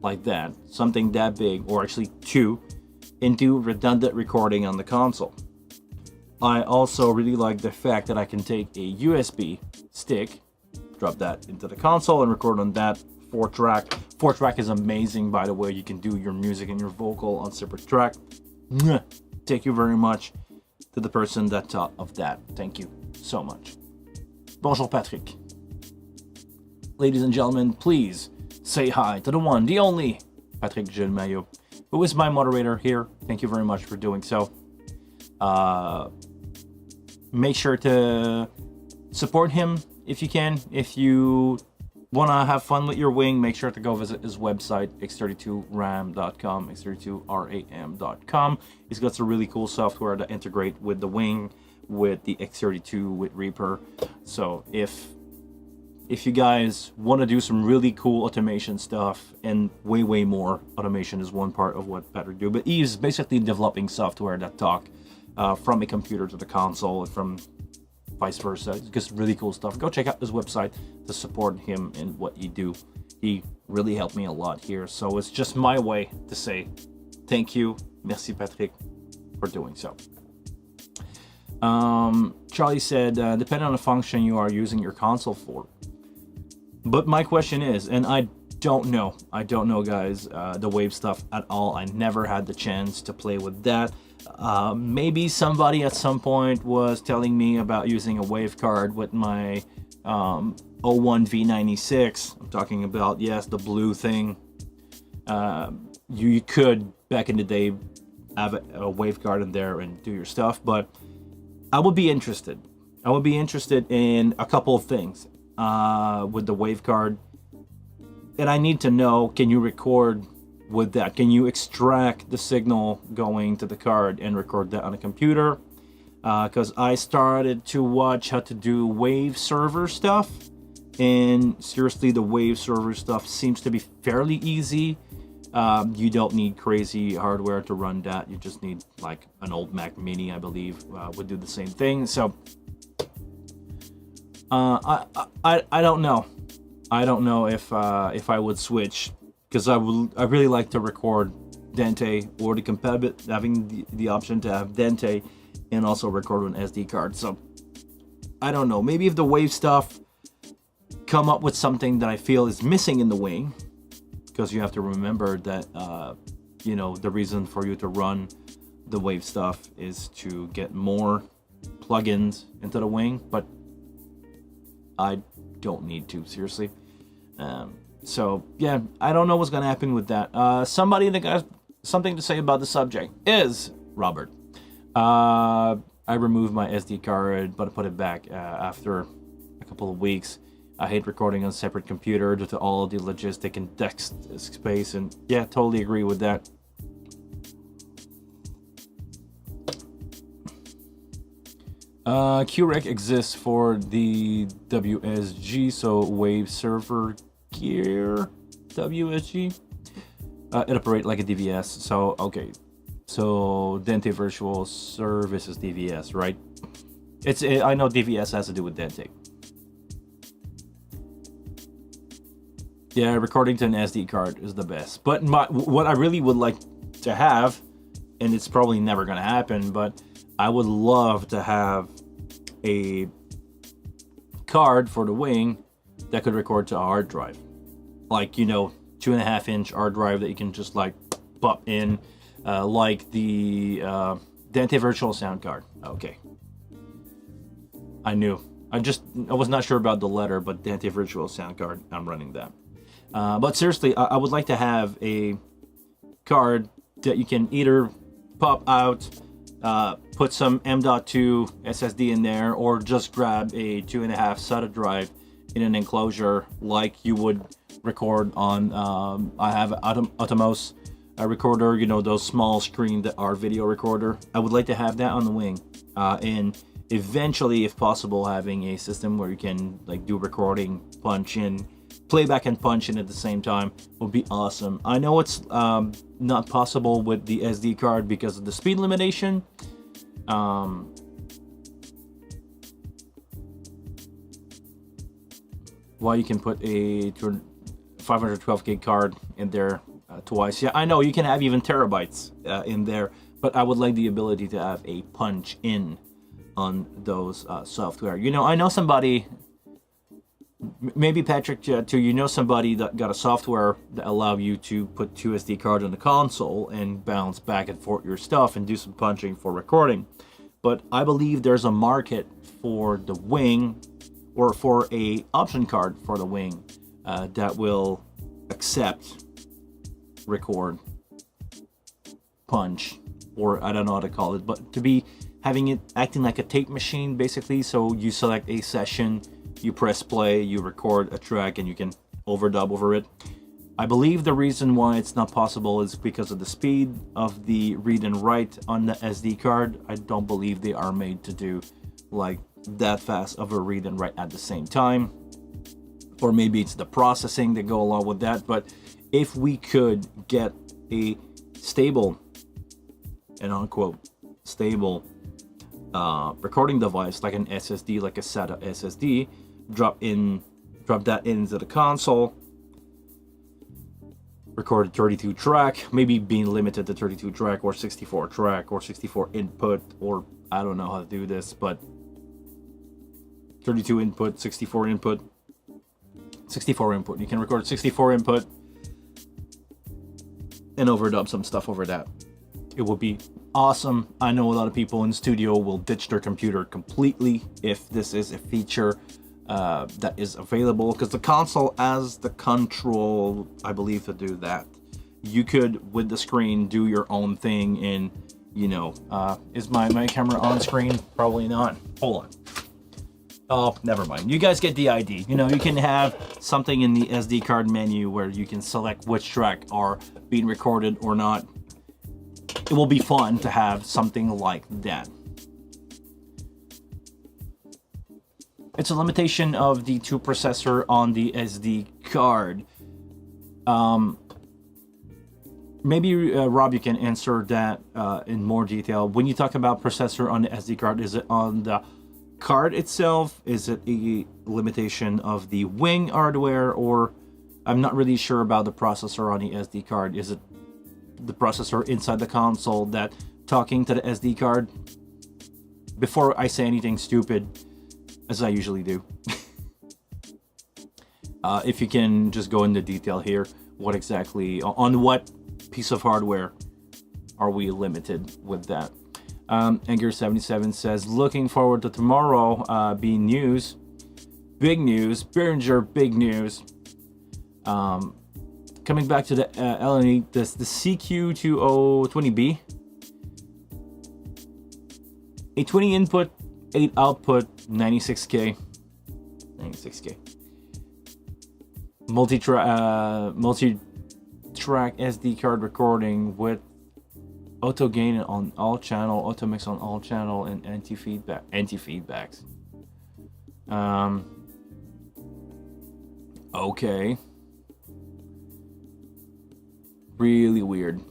like that, something that big, or actually two, and do redundant recording on the console. I also really like the fact that I can take a USB stick, drop that into the console, and record on that 4-track. 4-track is amazing, by the way. You can do your music and your vocal on separate track. Thank you very much to the person that thought of that. Thank you so much. Bonjour, Patrick. Ladies and gentlemen, please say hi to the one, the only Patrick Gilles Maillot, who is my moderator here. Thank you very much for doing so. Make sure to support him if you can. If you want to have fun with your wing, make sure to go visit his website, x32ram.com, x32ram.com. He's got some really cool software that integrate with the wing, with the X32, with Reaper. So if you guys want to do some really cool automation stuff, and way more, automation is one part of what Patrick do, but he's basically developing software that talk from a computer to the console, and from vice versa. It's just really cool stuff. Go check out his website to support him in what he do. He really helped me a lot here, so it's just my way to say thank you, merci Patrick, for doing so. Charlie said, depending on the function you are using your console for. But my question is, and I don't know guys, the Wave stuff at all. I never had the chance to play with that. Maybe somebody at some point was telling me about using a Wave card with my 01 V96. I'm talking about, yes, the blue thing. You could, back in the day, have a Wave card in there and do your stuff, but I would be interested. I would be interested in a couple of things with the Wave card. And I need to know, can you record with that? Can you extract the signal going to the card and record that on a computer? Because I started to watch how to do Wave server stuff. And seriously, the Wave server stuff seems to be fairly easy. You don't need crazy hardware to run that. You just need like an old Mac Mini, I believe, would do the same thing. So I don't know. I don't know if I would switch, because I really like to record Dente, or the compatibility, having the option to have Dente and also record an SD card. So I don't know. Maybe if the Wave stuff come up with something that I feel is missing in the wing, because you have to remember that you know, the reason for you to run the Wave stuff is to get more plugins into the wing, but I don't need to, seriously. So yeah, I don't know what's gonna happen with that. Somebody that got something to say about the subject is Robert. I removed my SD card, but I put it back after a couple of weeks. I hate recording on a separate computer due to all of the logistic and disk space, and yeah, totally agree with that. QREC exists for the WSG, so Wave Server Gear WSG. It operates like a DVS, so okay. So Dante Virtual Service is DVS, right? I know DVS has to do with Dante. Yeah, recording to an SD card is the best. But what I really would like to have, and it's probably never gonna happen, but I would love to have a card for the wing that could record to a hard drive, like, you know, 2.5-inch hard drive that you can just like pop in, like the Dante Virtual Sound Card. Okay, I was not sure about the letter, but Dante Virtual Sound Card, I'm running that. But seriously, I would like to have a card that you can either pop out, put some M.2 SSD in there, or just grab a 2.5 SATA drive in an enclosure like you would record on. I have Atomos recorder, you know, those small screen that are video recorder. I would like to have that on the wing, and eventually, if possible, having a system where you can like do recording, punch in, playback and punch in at the same time would be awesome. I know it's not possible with the SD card because of the speed limitation. While you can put a 512 gig card in there twice. Yeah, I know you can have even terabytes in there, but I would like the ability to have a punch in on those software. You know, I know somebody, maybe Patrick too, you know somebody that got a software that allow you to put 2 SD cards on the console and bounce back and forth your stuff and do some punching for recording. But I believe there's a market for the wing, or for a option card for the wing, that will accept, record, punch, or I don't know how to call it, but to be having it acting like a tape machine basically. So you select a session, you press play, you record a track, and you can overdub over it. I believe the reason why it's not possible is because of the speed of the read and write on the SD card. I don't believe they are made to do like that fast of a read and write at the same time. Or maybe it's the processing that go along with that. But if we could get a stable, and unquote, stable recording device like an SSD, like a SATA SSD, drop that into the console, record a 32 track, maybe being limited to 32 track or 64 track or 64 input, or I don't know how to do this, but 32 input, 64 input, 64 input. You can record 64 input and overdub some stuff over that. It would be awesome. I know a lot of people in studio will ditch their computer completely if this is a feature that is available, because the console has the control, I believe, to do that. You could, with the screen, do your own thing. And you know, is my camera on screen? Probably not. Hold on. Oh, never mind. You guys get the idea. You know, you can have something in the SD card menu where you can select which track are being recorded or not. It will be fun to have something like that. It's a limitation of the 2 processor on the SD card. Maybe Rob, you can answer that in more detail. When you talk about processor on the SD card, is it on the card itself? Is it a limitation of the wing hardware? Or I'm not really sure about the processor on the SD card. Is it the processor inside the console that talking to the SD card? Before I say anything stupid, as I usually do. If you can just go into detail here, what exactly, on what piece of hardware are we limited with that? Anger77 says, looking forward to tomorrow. Be news. Big news. Behringer, big news. Coming back to the LNE, the CQ2020B. A 20 input, 8 output, 96K. 96K. Multi-track SD card recording with auto gain on all channel, auto mix on all channel, and anti-feedbacks. Okay. Really weird.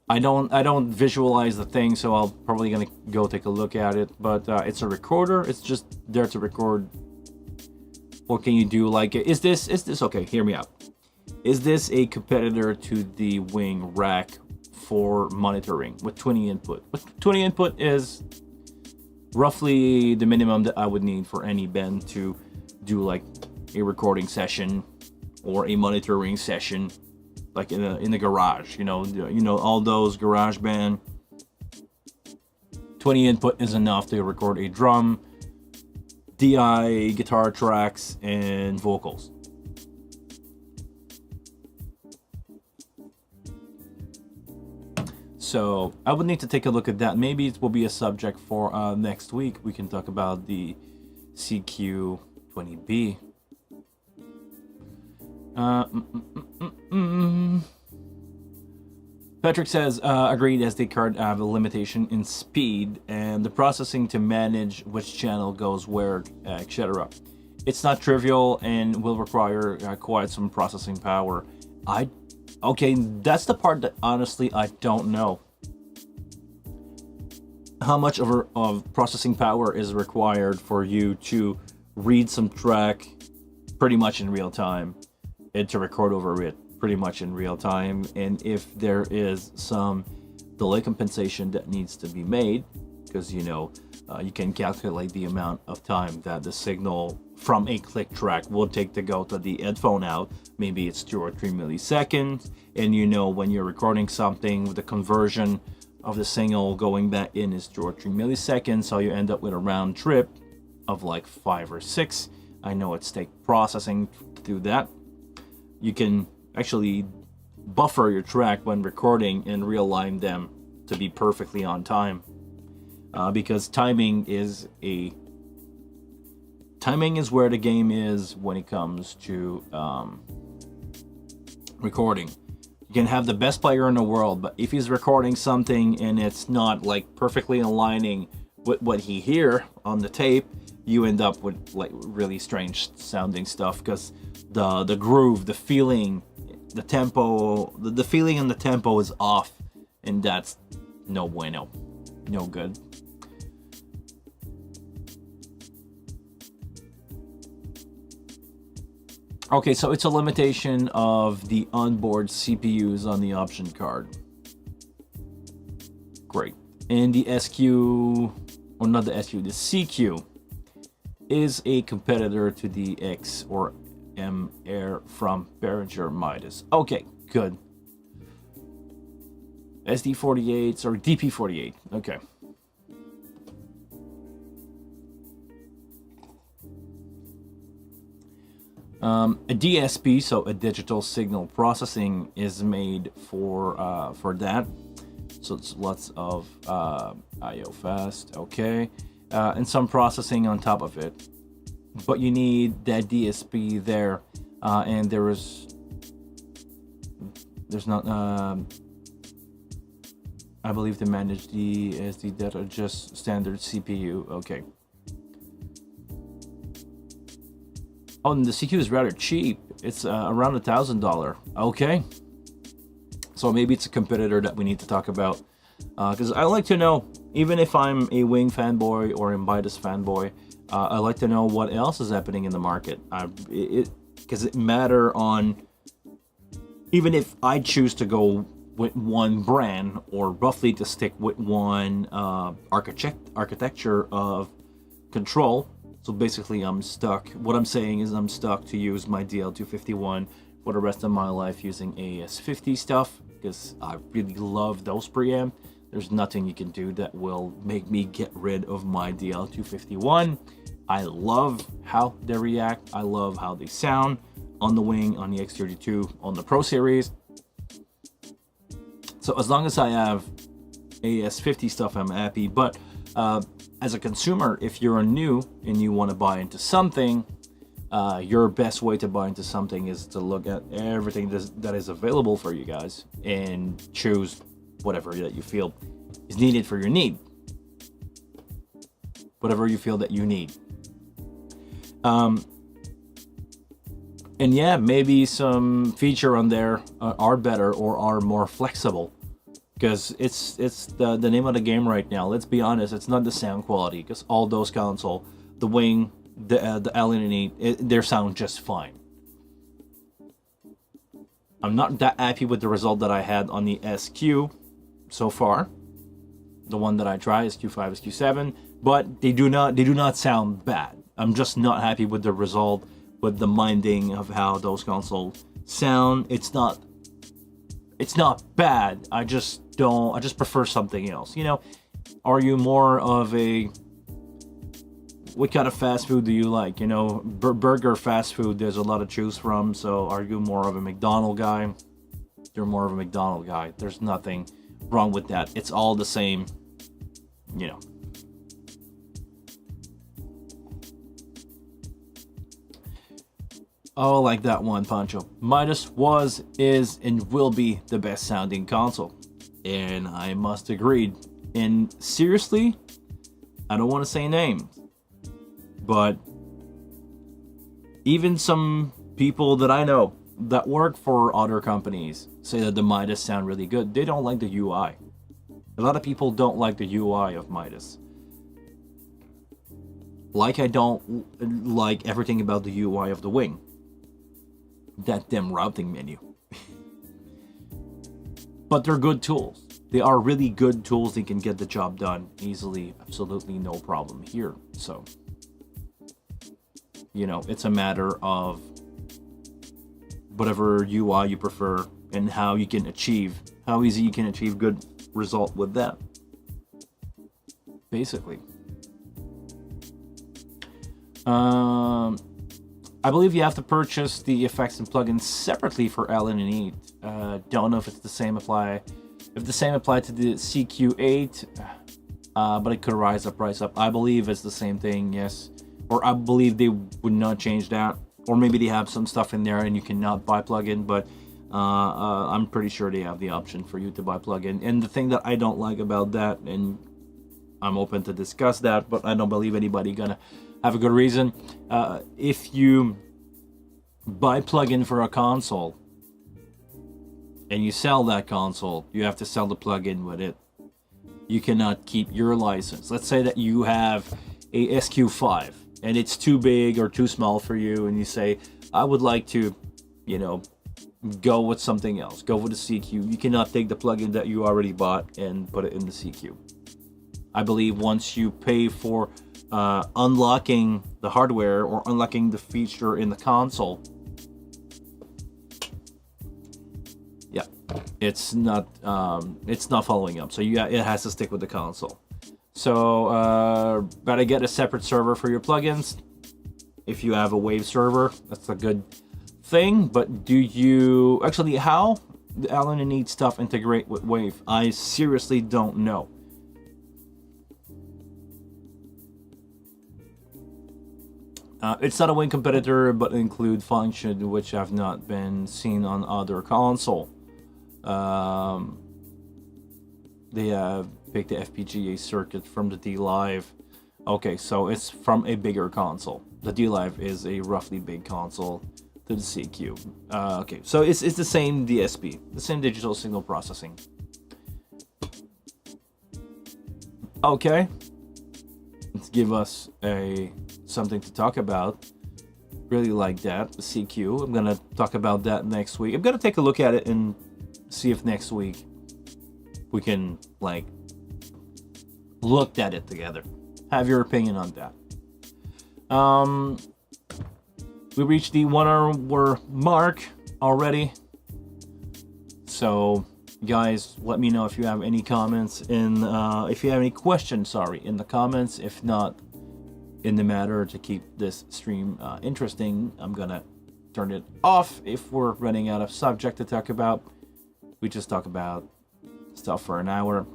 I don't visualize the thing, so I'll probably gonna go take a look at it. But it's a recorder. It's just there to record. What can you do? Like, is this okay? Hear me out. Is this a competitor to the Wing rack for monitoring with 20 input? With 20 input is roughly the minimum that I would need for any band to do like a recording session or a monitoring session, like in the garage. You know all those garage band. 20 input is enough to record a drum, DI, guitar tracks, and vocals. So I would need to take a look at that. Maybe it will be a subject for next week. We can talk about the CQ20B. Patrick says, agreed, SD card have a limitation in speed and the processing to manage which channel goes where, etc. It's not trivial and will require quite some processing power. Okay, that's the part that honestly I don't know. How much of processing power is required for you to read some track pretty much in real time and to record over it pretty much in real time, and if there is some delay compensation that needs to be made, because you can calculate the amount of time that the signal from a click track will take to go to the headphone out. Maybe it's 2 or 3 milliseconds, and when you're recording something, the conversion of the signal going back in is 2 or 3 milliseconds, so you end up with a round trip of like 5 or 6. I know it's take processing to do that. You can actually buffer your track when recording and realign them to be perfectly on time, because timing is where the game is when it comes to recording. You can have the best player in the world, but if he's recording something and it's not like perfectly aligning with what he hear on the tape, you end up with like really strange sounding stuff, because the groove, the feeling, the tempo, the feeling and the tempo is off, and that's no bueno, no good. Okay, so it's a limitation of the onboard CPUs on the option card. Great. And the SQ, or not the SQ, the CQ is a competitor to the X or M Air from Behringer Midas. Okay, good. SD48s or DP48. Okay. A DSP, so a digital signal processing, is made for that. So it's lots of I/O fast. Okay, and some processing on top of it. But you need that DSP there, and there's not. I believe to manage the SD data, just standard CPU. Okay. Oh, and the CQ is rather cheap. It's around $1,000. Okay. So maybe it's a competitor that we need to talk about, because I like to know, even if I'm a Wing fanboy or a Midas fanboy, I like to know what else is happening in the market. Because it matter on, even if I choose to go with one brand or roughly to stick with one architecture of control, So basically, I'm stuck. What I'm saying is I'm stuck to use my DL251 for the rest of my life using AS50 stuff, because I really love those preamp. There's nothing you can do that will make me get rid of my DL251. I love how they react. I love how they sound on the Wing, on the X32, on the Pro Series. So as long as I have AS50 stuff, I'm happy. But as a consumer, if you're new and you want to buy into something, your best way to buy into something is to look at everything that is available for you guys and choose whatever that you feel is needed for your need. Whatever you feel that you need. And yeah, maybe some feature on there are better or are more flexible. Because it's the name of the game right now. Let's be honest, it's not the sound quality. Because all those console, the Wing, the Allen and their sound just fine. I'm not that happy with the result that I had on the SQ so far. The one that I tried, SQ5, SQ7, but they do not sound bad. I'm just not happy with the result, with the minding of how those consoles sound. It's not bad. I just prefer something else. You know, are you more of a, what kind of fast food do you like? You know, burger fast food, there's a lot to choose from. So are you more of a McDonald's guy? You're more of a McDonald's guy. There's nothing wrong with that. It's all the same, you know. Oh, like that one, Pancho. Midas was, is, and will be the best sounding console. And I must agree. And seriously, I don't want to say names, but even some people that I know that work for other companies say that the Midas sound really good. They don't like the UI. A lot of people don't like the UI of Midas. Like I don't like everything about the UI of the Wing. That damn routing menu. But they're good tools. They are really good tools. They can get the job done easily. Absolutely no problem here. So, you know, it's a matter of whatever UI you prefer and how easy you can achieve good result with that. Basically. I believe you have to purchase the effects and plugins separately for Allen and E. Don't know if it's the same apply. If the same apply to the CQ8, but it could rise the price up. I believe it's the same thing, yes. Or I believe they would not change that. Or maybe they have some stuff in there and you cannot buy plugin, but I'm pretty sure they have the option for you to buy plugin. And the thing that I don't like about that, and I'm open to discuss that, but I don't believe anybody gonna have a good reason. If you buy plugin for a console and you sell that console, you have to sell the plugin with it. You cannot keep your license. Let's say that you have a SQ5 and it's too big or too small for you, and you say, I would like to, you know, go with something else. Go with the CQ. You cannot take the plugin that you already bought and put it in the CQ. I believe once you pay for unlocking the hardware or unlocking the feature in the console, yeah, it's not following up. So it has to stick with the console. So better get a separate server for your plugins. If you have a Wave server, that's a good thing. But do you actually, how the Allen and Need stuff integrate with Wave? I seriously don't know. It's not a Wing competitor, but include function which have not been seen on other console. They have picked the FPGA circuit from the D-Live. Okay, so it's from a bigger console. The D-Live is a roughly big console to the CQ. Okay, so it's the same DSP, the same digital signal processing. Okay, let's give us something to talk about. Really like that, the CQ. I'm gonna talk about that next week. I'm gonna take a look at it and see if next week we can look at it together. Have your opinion on that. Um, we reached the 1 hour mark already. So, guys, let me know if you have any comments if you have any questions, in the comments. If not, in the matter to keep this stream interesting, I'm gonna turn it off if we're running out of subject to talk about. We just talk about stuff for an hour.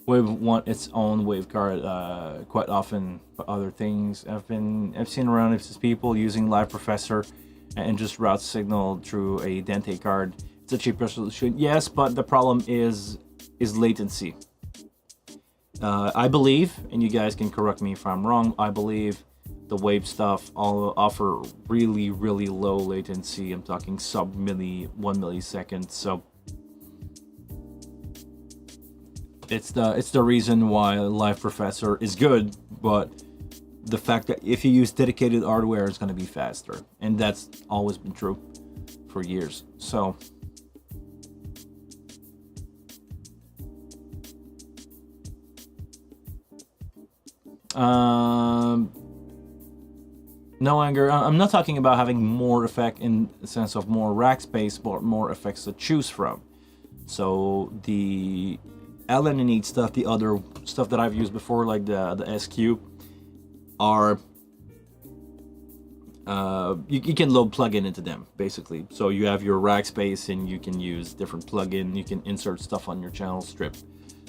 Wave want its own wave card quite often, but other things I've seen around. It's just people using Live Professor and just route signal through a Dente card. It's a cheaper solution, yes, but the problem is latency. I believe, and you guys can correct me if I'm wrong, I believe the wave stuff all offer really, really low latency. I'm talking sub 1 millisecond. So it's the reason why Live Professor is good, but the fact that if you use dedicated hardware, it's going to be faster, and that's always been true for years. So no anger. I'm not talking about having more effect in the sense of more rack space, but more effects to choose from. So the LNNE stuff, the other stuff that I've used before, like the SQ, are you can load plugin into them basically. So you have your rack space and you can use different plugin. You can insert stuff on your channel strip.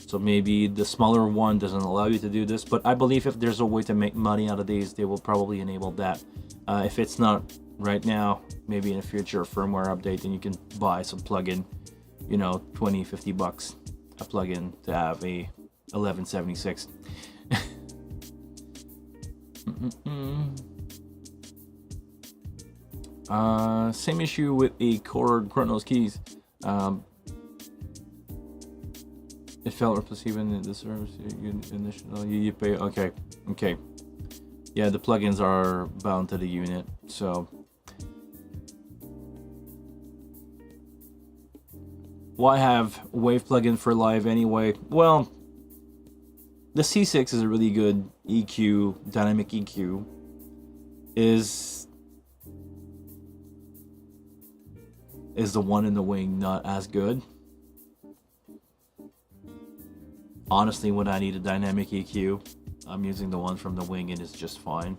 So maybe the smaller one doesn't allow you to do this, but I believe if there's a way to make money out of these, they will probably enable that. If it's not right now, maybe in a future firmware update, and you can buy some plugin, you know, 20-50 bucks a plugin to have a 1176. Same issue with a Chord Chronos keys. It felt replace even in the service you pay. Okay. Yeah, the plugins are bound to the unit, so why have Wave plugin for live anyway? Well, the C6 is a really good EQ, dynamic EQ. Is the one in the Wing not as good? Honestly, when I need a dynamic EQ, I'm using the one from the Wing and it's just fine.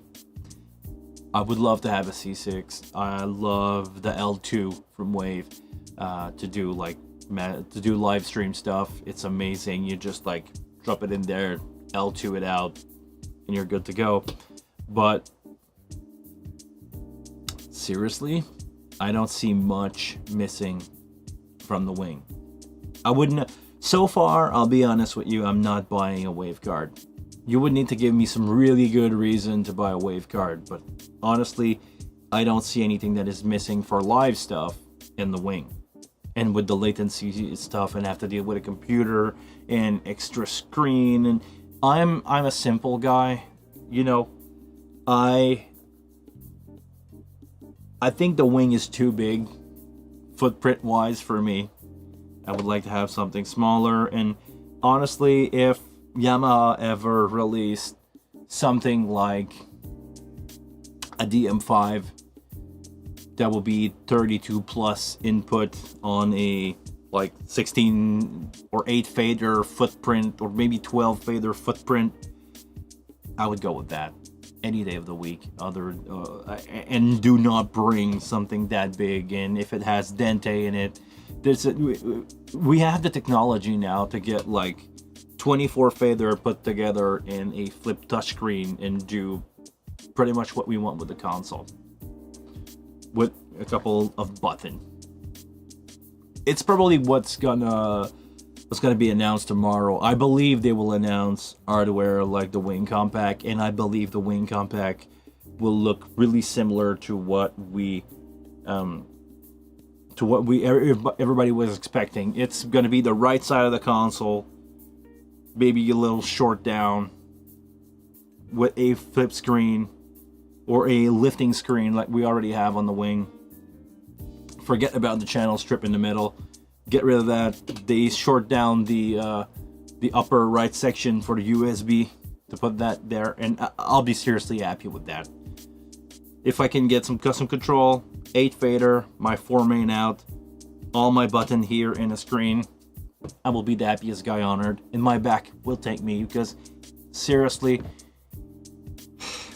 I would love to have a C6. I love the L2 from Wave to do live stream stuff. It's amazing. You just like drop it in there, L2 it out, and you're good to go. But seriously, I don't see much missing from the Wing. I wouldn't. So far, I'll be honest with you, I'm not buying a Wave card. You would need to give me some really good reason to buy a Wave card, but honestly, I don't see anything that is missing for live stuff in the Wing. And with the latency stuff and have to deal with a computer and extra screen, and I'm a simple guy, you know. I think the Wing is too big footprint wise for me. I would like to have something smaller, and honestly, if Yamaha ever released something like a DM5 that will be 32 plus input on a like 16 or 8 fader footprint, or maybe 12 fader footprint, I would go with that any day of the week. And do not bring something that big. And if it has Dente in it, we have the technology now to get like 24 fader put together in a flip touchscreen and do pretty much what we want with the console with a couple of buttons. It's probably what's gonna be announced tomorrow. I believe they will announce hardware like the Wing Compact, and I believe the Wing Compact will look really similar to what everybody was expecting. It's gonna be the right side of the console, maybe a little short down, with a flip screen or a lifting screen like we already have on the Wing. Forget about the channel strip in the middle. Get rid of that. They short down the the upper right section for the USB to put that there, and I'll be seriously happy with that. If I can get some custom control, 8 fader, my 4 main out, all my button here in the screen, I will be the happiest guy on earth, and my back will take me, because seriously,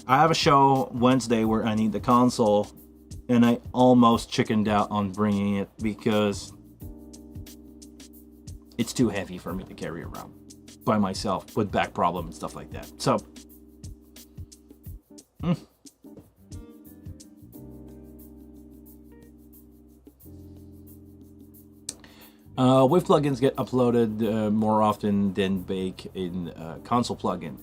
I have a show Wednesday where I need the console, and I almost chickened out on bringing it because it's too heavy for me to carry around by myself with back problem and stuff like that. So, Wave plugins get uploaded more often than bake in console plugin.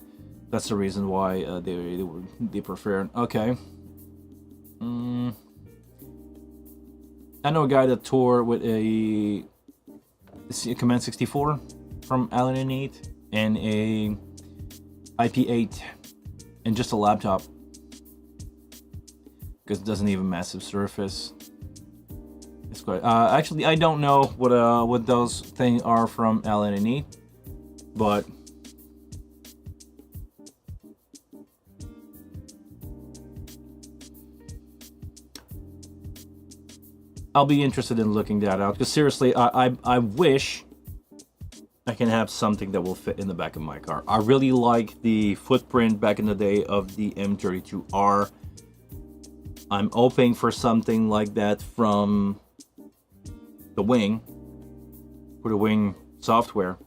That's the reason why they prefer. Okay. I know a guy that toured with a Command 64 from Allen & 8 and a IP8 and just a laptop, because it doesn't even massive surface. It's quite actually, I don't know what those things are from Allen & 8, but I'll be interested in looking that out, because seriously, I wish I can have something that will fit in the back of my car. I really like the footprint back in the day of the M32R. I'm hoping for something like that from the Wing, for the Wing software.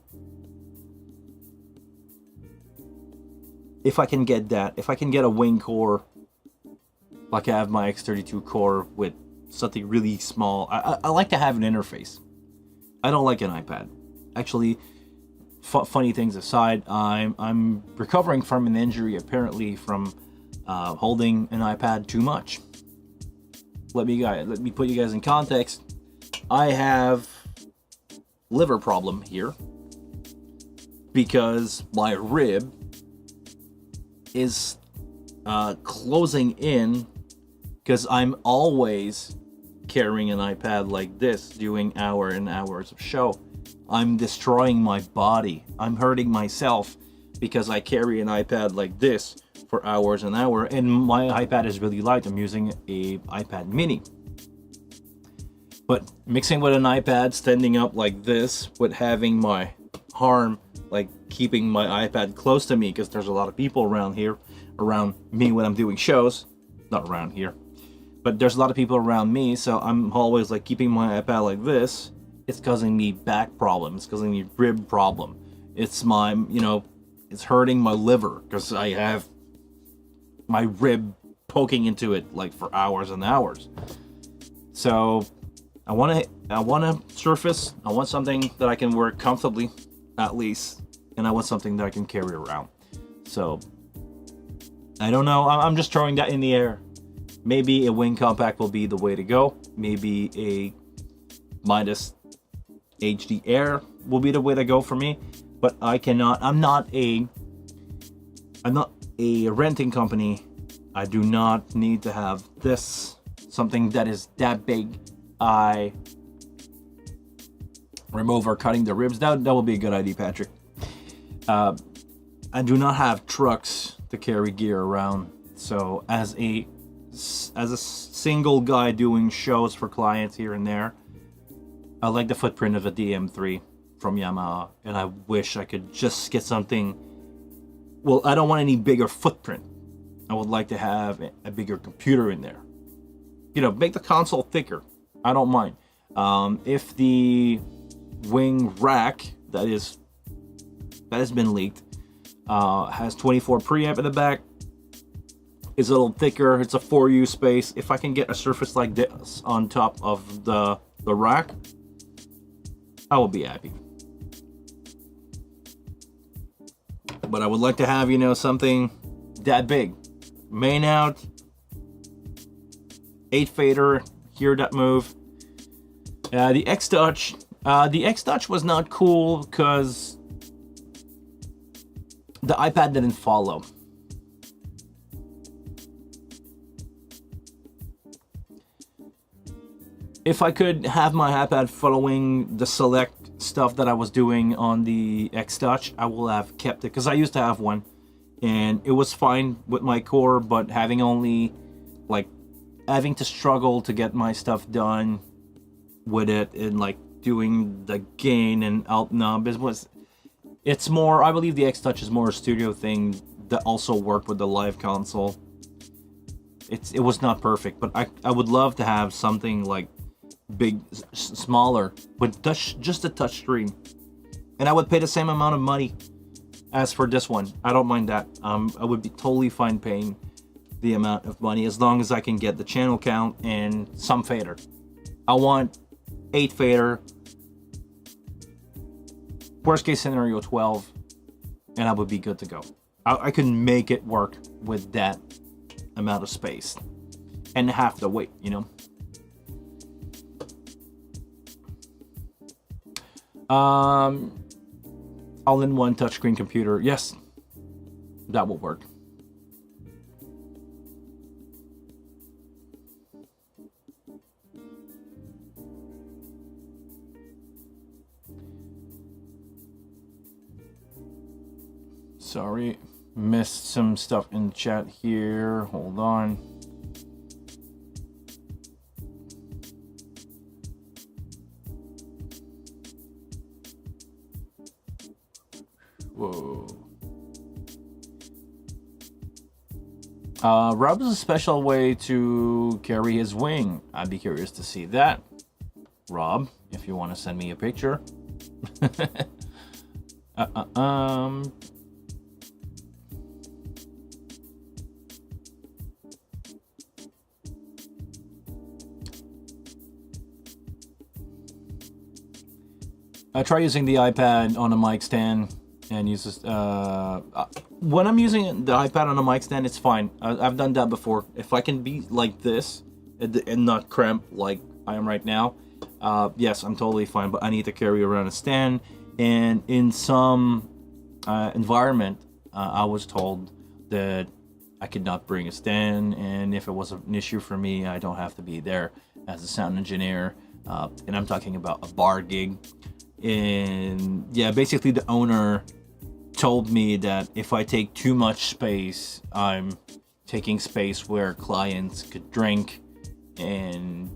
If I can get that, if I can get a Wing core, like I have my X32 core with something really small. I like to have an interface. I don't like an iPad. Actually, funny things aside, I'm recovering from an injury apparently from holding an iPad too much. Let me put you guys in context. I have liver problem here because my rib is closing in, because I'm always carrying an iPad like this, doing hours and hours of show. I'm destroying my body. I'm hurting myself because I carry an iPad like this for hours and hours, and my iPad is really light. I'm using a iPad mini. But mixing with an iPad, standing up like this, with having my arm, like keeping my iPad close to me, because there's a lot of people around me when I'm doing shows. Not around here, but there's a lot of people around me, so I'm always like keeping my iPad like this. It's causing me back problems. It's causing me rib problem. It's my, it's hurting my liver because I have my rib poking into it like for hours and hours. So I want a surface. I want something that I can work comfortably, at least, and I want something that I can carry around. So I don't know. I'm just throwing that in the air. Maybe a Wing Compact will be the way to go. Maybe a Midas HD Air will be the way to go for me. But I cannot. I'm not a renting company. I do not need to have this, something that is that big. I remove or cutting the ribs. That will be a good idea, Patrick. I do not have trucks to carry gear around. So as a single guy doing shows for clients here and there, I like the footprint of a DM3 from Yamaha, and I wish I could just get something. Well, I don't want any bigger footprint. I would like to have a bigger computer in there. Make the console thicker. I don't mind. If the Wing rack that has been leaked has 24 preamp in the back, is a little thicker. It's a 4U space. If I can get a surface like this on top of the rack, I will be happy. But I would like to have, something that big. Main out, 8 fader, hear that move. The X-Touch. The X-Touch was not cool because the iPad didn't follow. If I could have my iPad following the select stuff that I was doing on the X Touch, I will have kept it because I used to have one, and it was fine with my core. But having to struggle to get my stuff done with it, and like doing the gain and out knob it's more, I believe the X Touch is more a studio thing that also worked with the live console. It was not perfect, but I would love to have something like smaller with just a touch screen, and I would pay the same amount of money as for this one. I don't mind that. I would be totally fine paying the amount of money as long as I can get the channel count and some fader. I want 8 fader, worst case scenario 12, and I would be good to go. I can make it work with that amount of space and half the weight, you know. All-in-one touchscreen computer, yes, that will work. Sorry, missed some stuff in the chat here. Hold on. Whoa. Rob is a special way to carry his wing. I'd be curious to see that. Rob, if you want to send me a picture. I try using the iPad on a mic stand and use this. When I'm using the iPad on a mic stand, it's fine. I've done that before. If I can be like this and not cramp like I am right now, yes, I'm totally fine. But I need to carry around a stand. And in some environment, I was told that I could not bring a stand. And if it was an issue for me, I don't have to be there as a sound engineer. And I'm talking about a bar gig. And yeah, basically the owner told me that if I take too much space, I'm taking space where clients could drink, and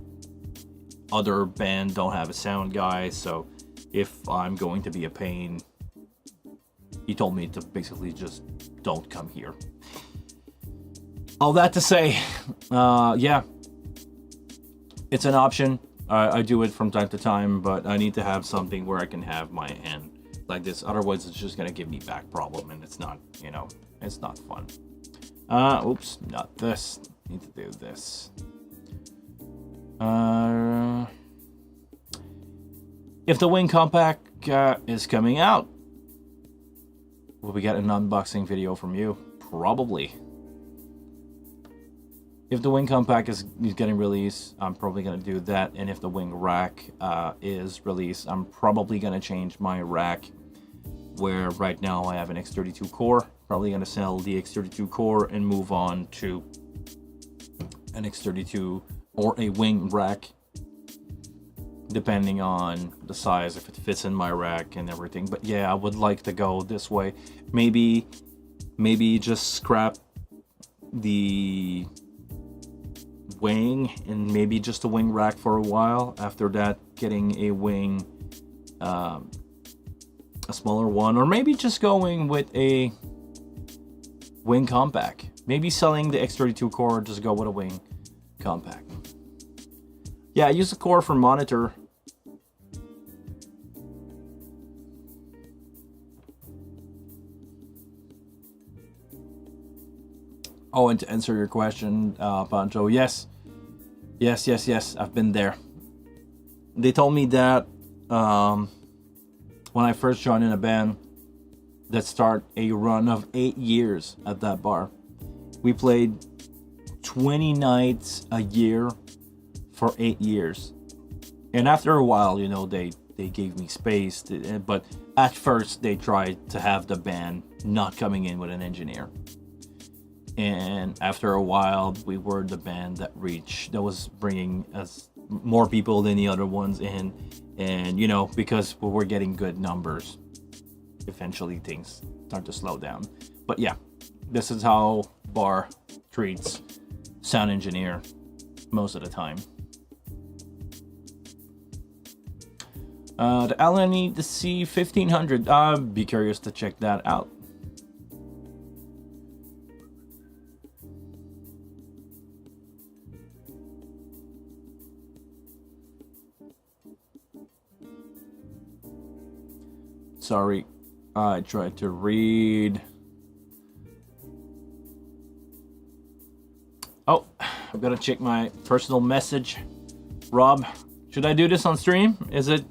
other band don't have a sound guy. So if I'm going to be a pain, he told me to basically just don't come here. All that to say, yeah, it's an option. I do it from time to time, but I need to have something where I can have my hand like this. Otherwise, it's just gonna give me back problem, and it's not, you know, it's not fun. Oops, not this. Need to do this. If the Wing Compact is coming out, will we get an unboxing video from you? Probably. If the Wing Compact is getting released, I'm probably going to do that. And if the Wing Rack is released, I'm probably going to change my rack, where right now I have an X32 core. Probably going to sell the X32 core and move on to an X32 or a Wing rack, depending on the size, if it fits in my rack and everything. But yeah, I would like to go this way. Maybe just scrap the wing and maybe just a wing rack for a while. After that, getting a wing, a smaller one, or maybe just going with a Wing Compact. Maybe selling the X32 core, just go with a Wing Compact. Yeah, I use the core for monitor. Oh, and to answer your question, Pancho, yes, I've been there. They told me that when I first joined in a band that start a run of 8 years at that bar. We played 20 nights a year for 8 years. And after a while, you know, they gave me space, but at first they tried to have the band not coming in with an engineer. And after a while, we were the band that was bringing us more people than the other ones, and you know, because we're getting good numbers, eventually things start to slow down. But yeah, this is how Bar treats sound engineer most of the time. The LNE, the C1500, I'd be curious to check that out. Sorry, I tried to read. Oh, I'm gonna check my personal message. Rob, should I do this on stream? Is it?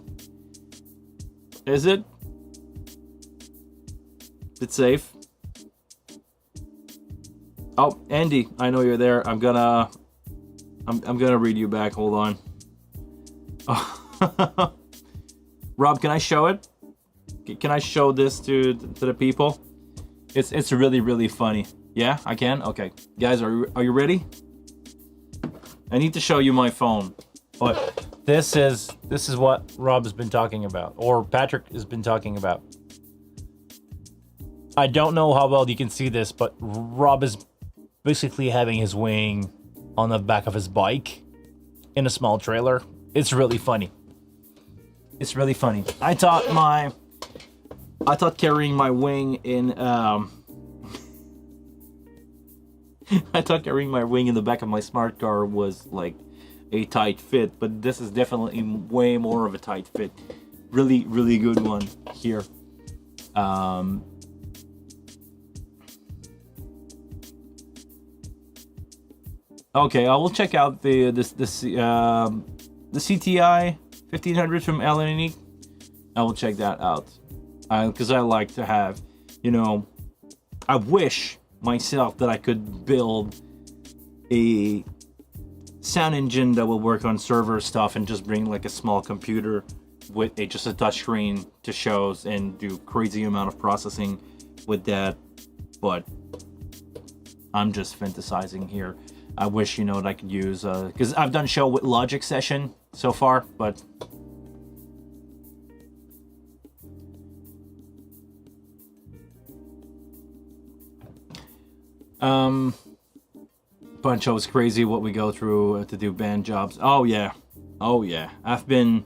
It's safe. Oh, Andy, I know you're there. I'm gonna read you back. Hold on. Oh. Rob, can I show it? Can I show this to the people? It's really, really funny. Yeah, I can. Okay, guys, are you ready? I need to show you my phone, but this is what Rob has been talking about, or Patrick has been talking about. I don't know how well you can see this, but Rob is basically having his wing on the back of his bike in a small trailer. It's really funny. It's really funny. I thought carrying my wing in I thought carrying my wing in the back of my smart car was like a tight fit, but this is definitely way more of a tight fit. Really, really good one here. Okay, I will check out the CTI 1500 from LNE. I will check that out. Because I like to have, you know, I wish myself that I could build a sound engine that will work on server stuff and just bring like a small computer with just a touchscreen to shows and do crazy amount of processing with that. But I'm just fantasizing here. I wish, you know, that I could use, because I've done show with Logic Session so far, but Buncho is crazy what we go through to do band jobs. Oh yeah. I've been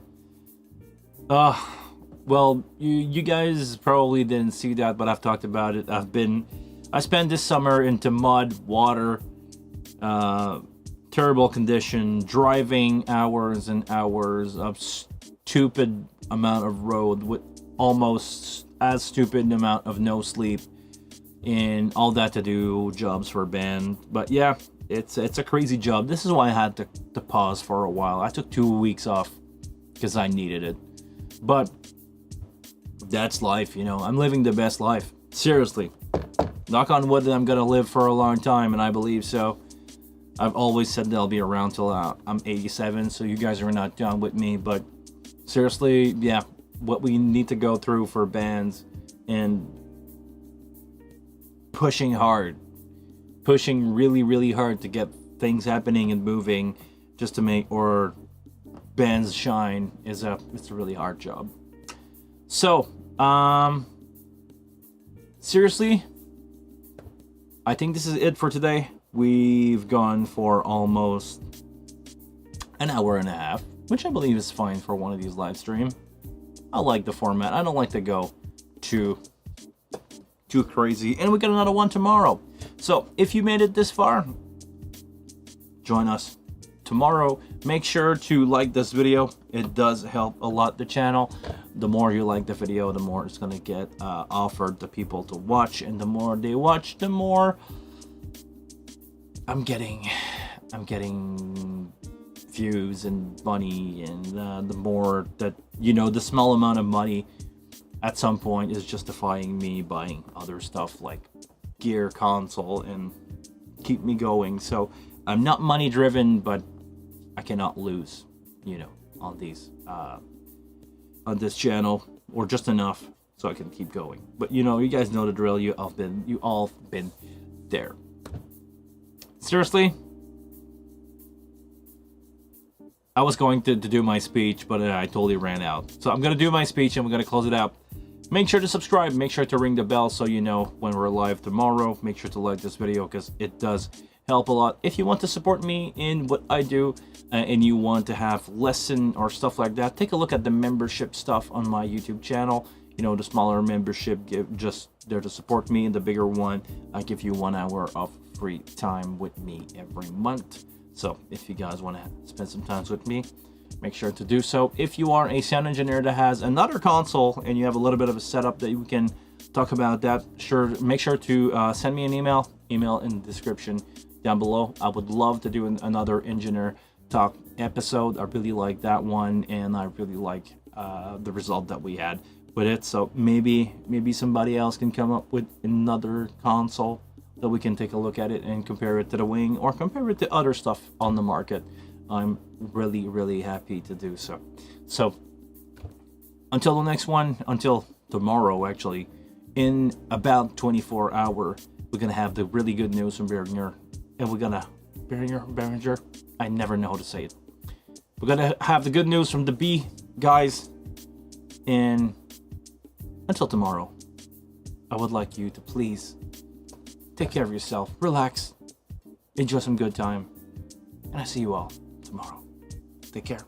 well, you guys probably didn't see that, but I've talked about it. I spent this summer into mud, water, terrible condition, driving hours and hours of stupid amount of road with almost as stupid amount of no sleep, and all that to do jobs for a band. But yeah, it's a crazy job. This is why I had to pause for a while. I took 2 weeks off because I needed it. But that's life, you know. I'm living the best life. Seriously. Knock on wood that I'm gonna live for a long time, and I believe so. I've always said that I'll be around till I'm 87, so you guys are not done with me. But seriously, yeah, what we need to go through for bands and pushing really, really hard to get things happening and moving just to make our bands shine it's a really hard job. So, seriously, I think this is it for today. We've gone for almost an hour and a half, which I believe is fine for one of these live stream. I like the format. I don't like to go too crazy. And we got another one tomorrow. So if you made it this far, join us tomorrow. Make sure to like this video. It does help a lot the channel. The more you like the video, the more it's gonna get offered to people to watch, and the more they watch, the more I'm getting views and money, and the more that, you know, the small amount of money at some point is justifying me buying other stuff like gear, console, and keep me going. So I'm not money driven, but I cannot lose, you know, on these on this channel, or just enough so I can keep going. But you know, you guys know the drill. You all been there. Seriously, I was going to do my speech, but I totally ran out. So I'm going to do my speech and we're going to close it out. Make sure to subscribe. Make sure to ring the bell so you know when we're live tomorrow. Make sure to like this video because it does help a lot. If you want to support me in what I do and you want to have lesson or stuff like that, take a look at the membership stuff on my YouTube channel. You know, the smaller membership give just there to support me, and the bigger one, I give you 1 hour of free time with me every month. So if you guys want to spend some time with me, make sure to do so. If you are a sound engineer that has another console and you have a little bit of a setup that you can talk about that, make sure to send me an email in the description down below. I would love to do another engineer talk episode. I really like that one, and I really like the result that we had with it. So maybe somebody else can come up with another console that we can take a look at it and compare it to the Wing or compare it to other stuff on the market. I'm really happy to do so. So until the next one, until tomorrow actually, in about 24 hours, we're gonna have the really good news from Behringer, and we're gonna Behringer. I never know how to say it. We're gonna have the good news from the B guys, and until tomorrow, I would like you to please take care of yourself, relax, enjoy some good time, and I see you all tomorrow. Take care.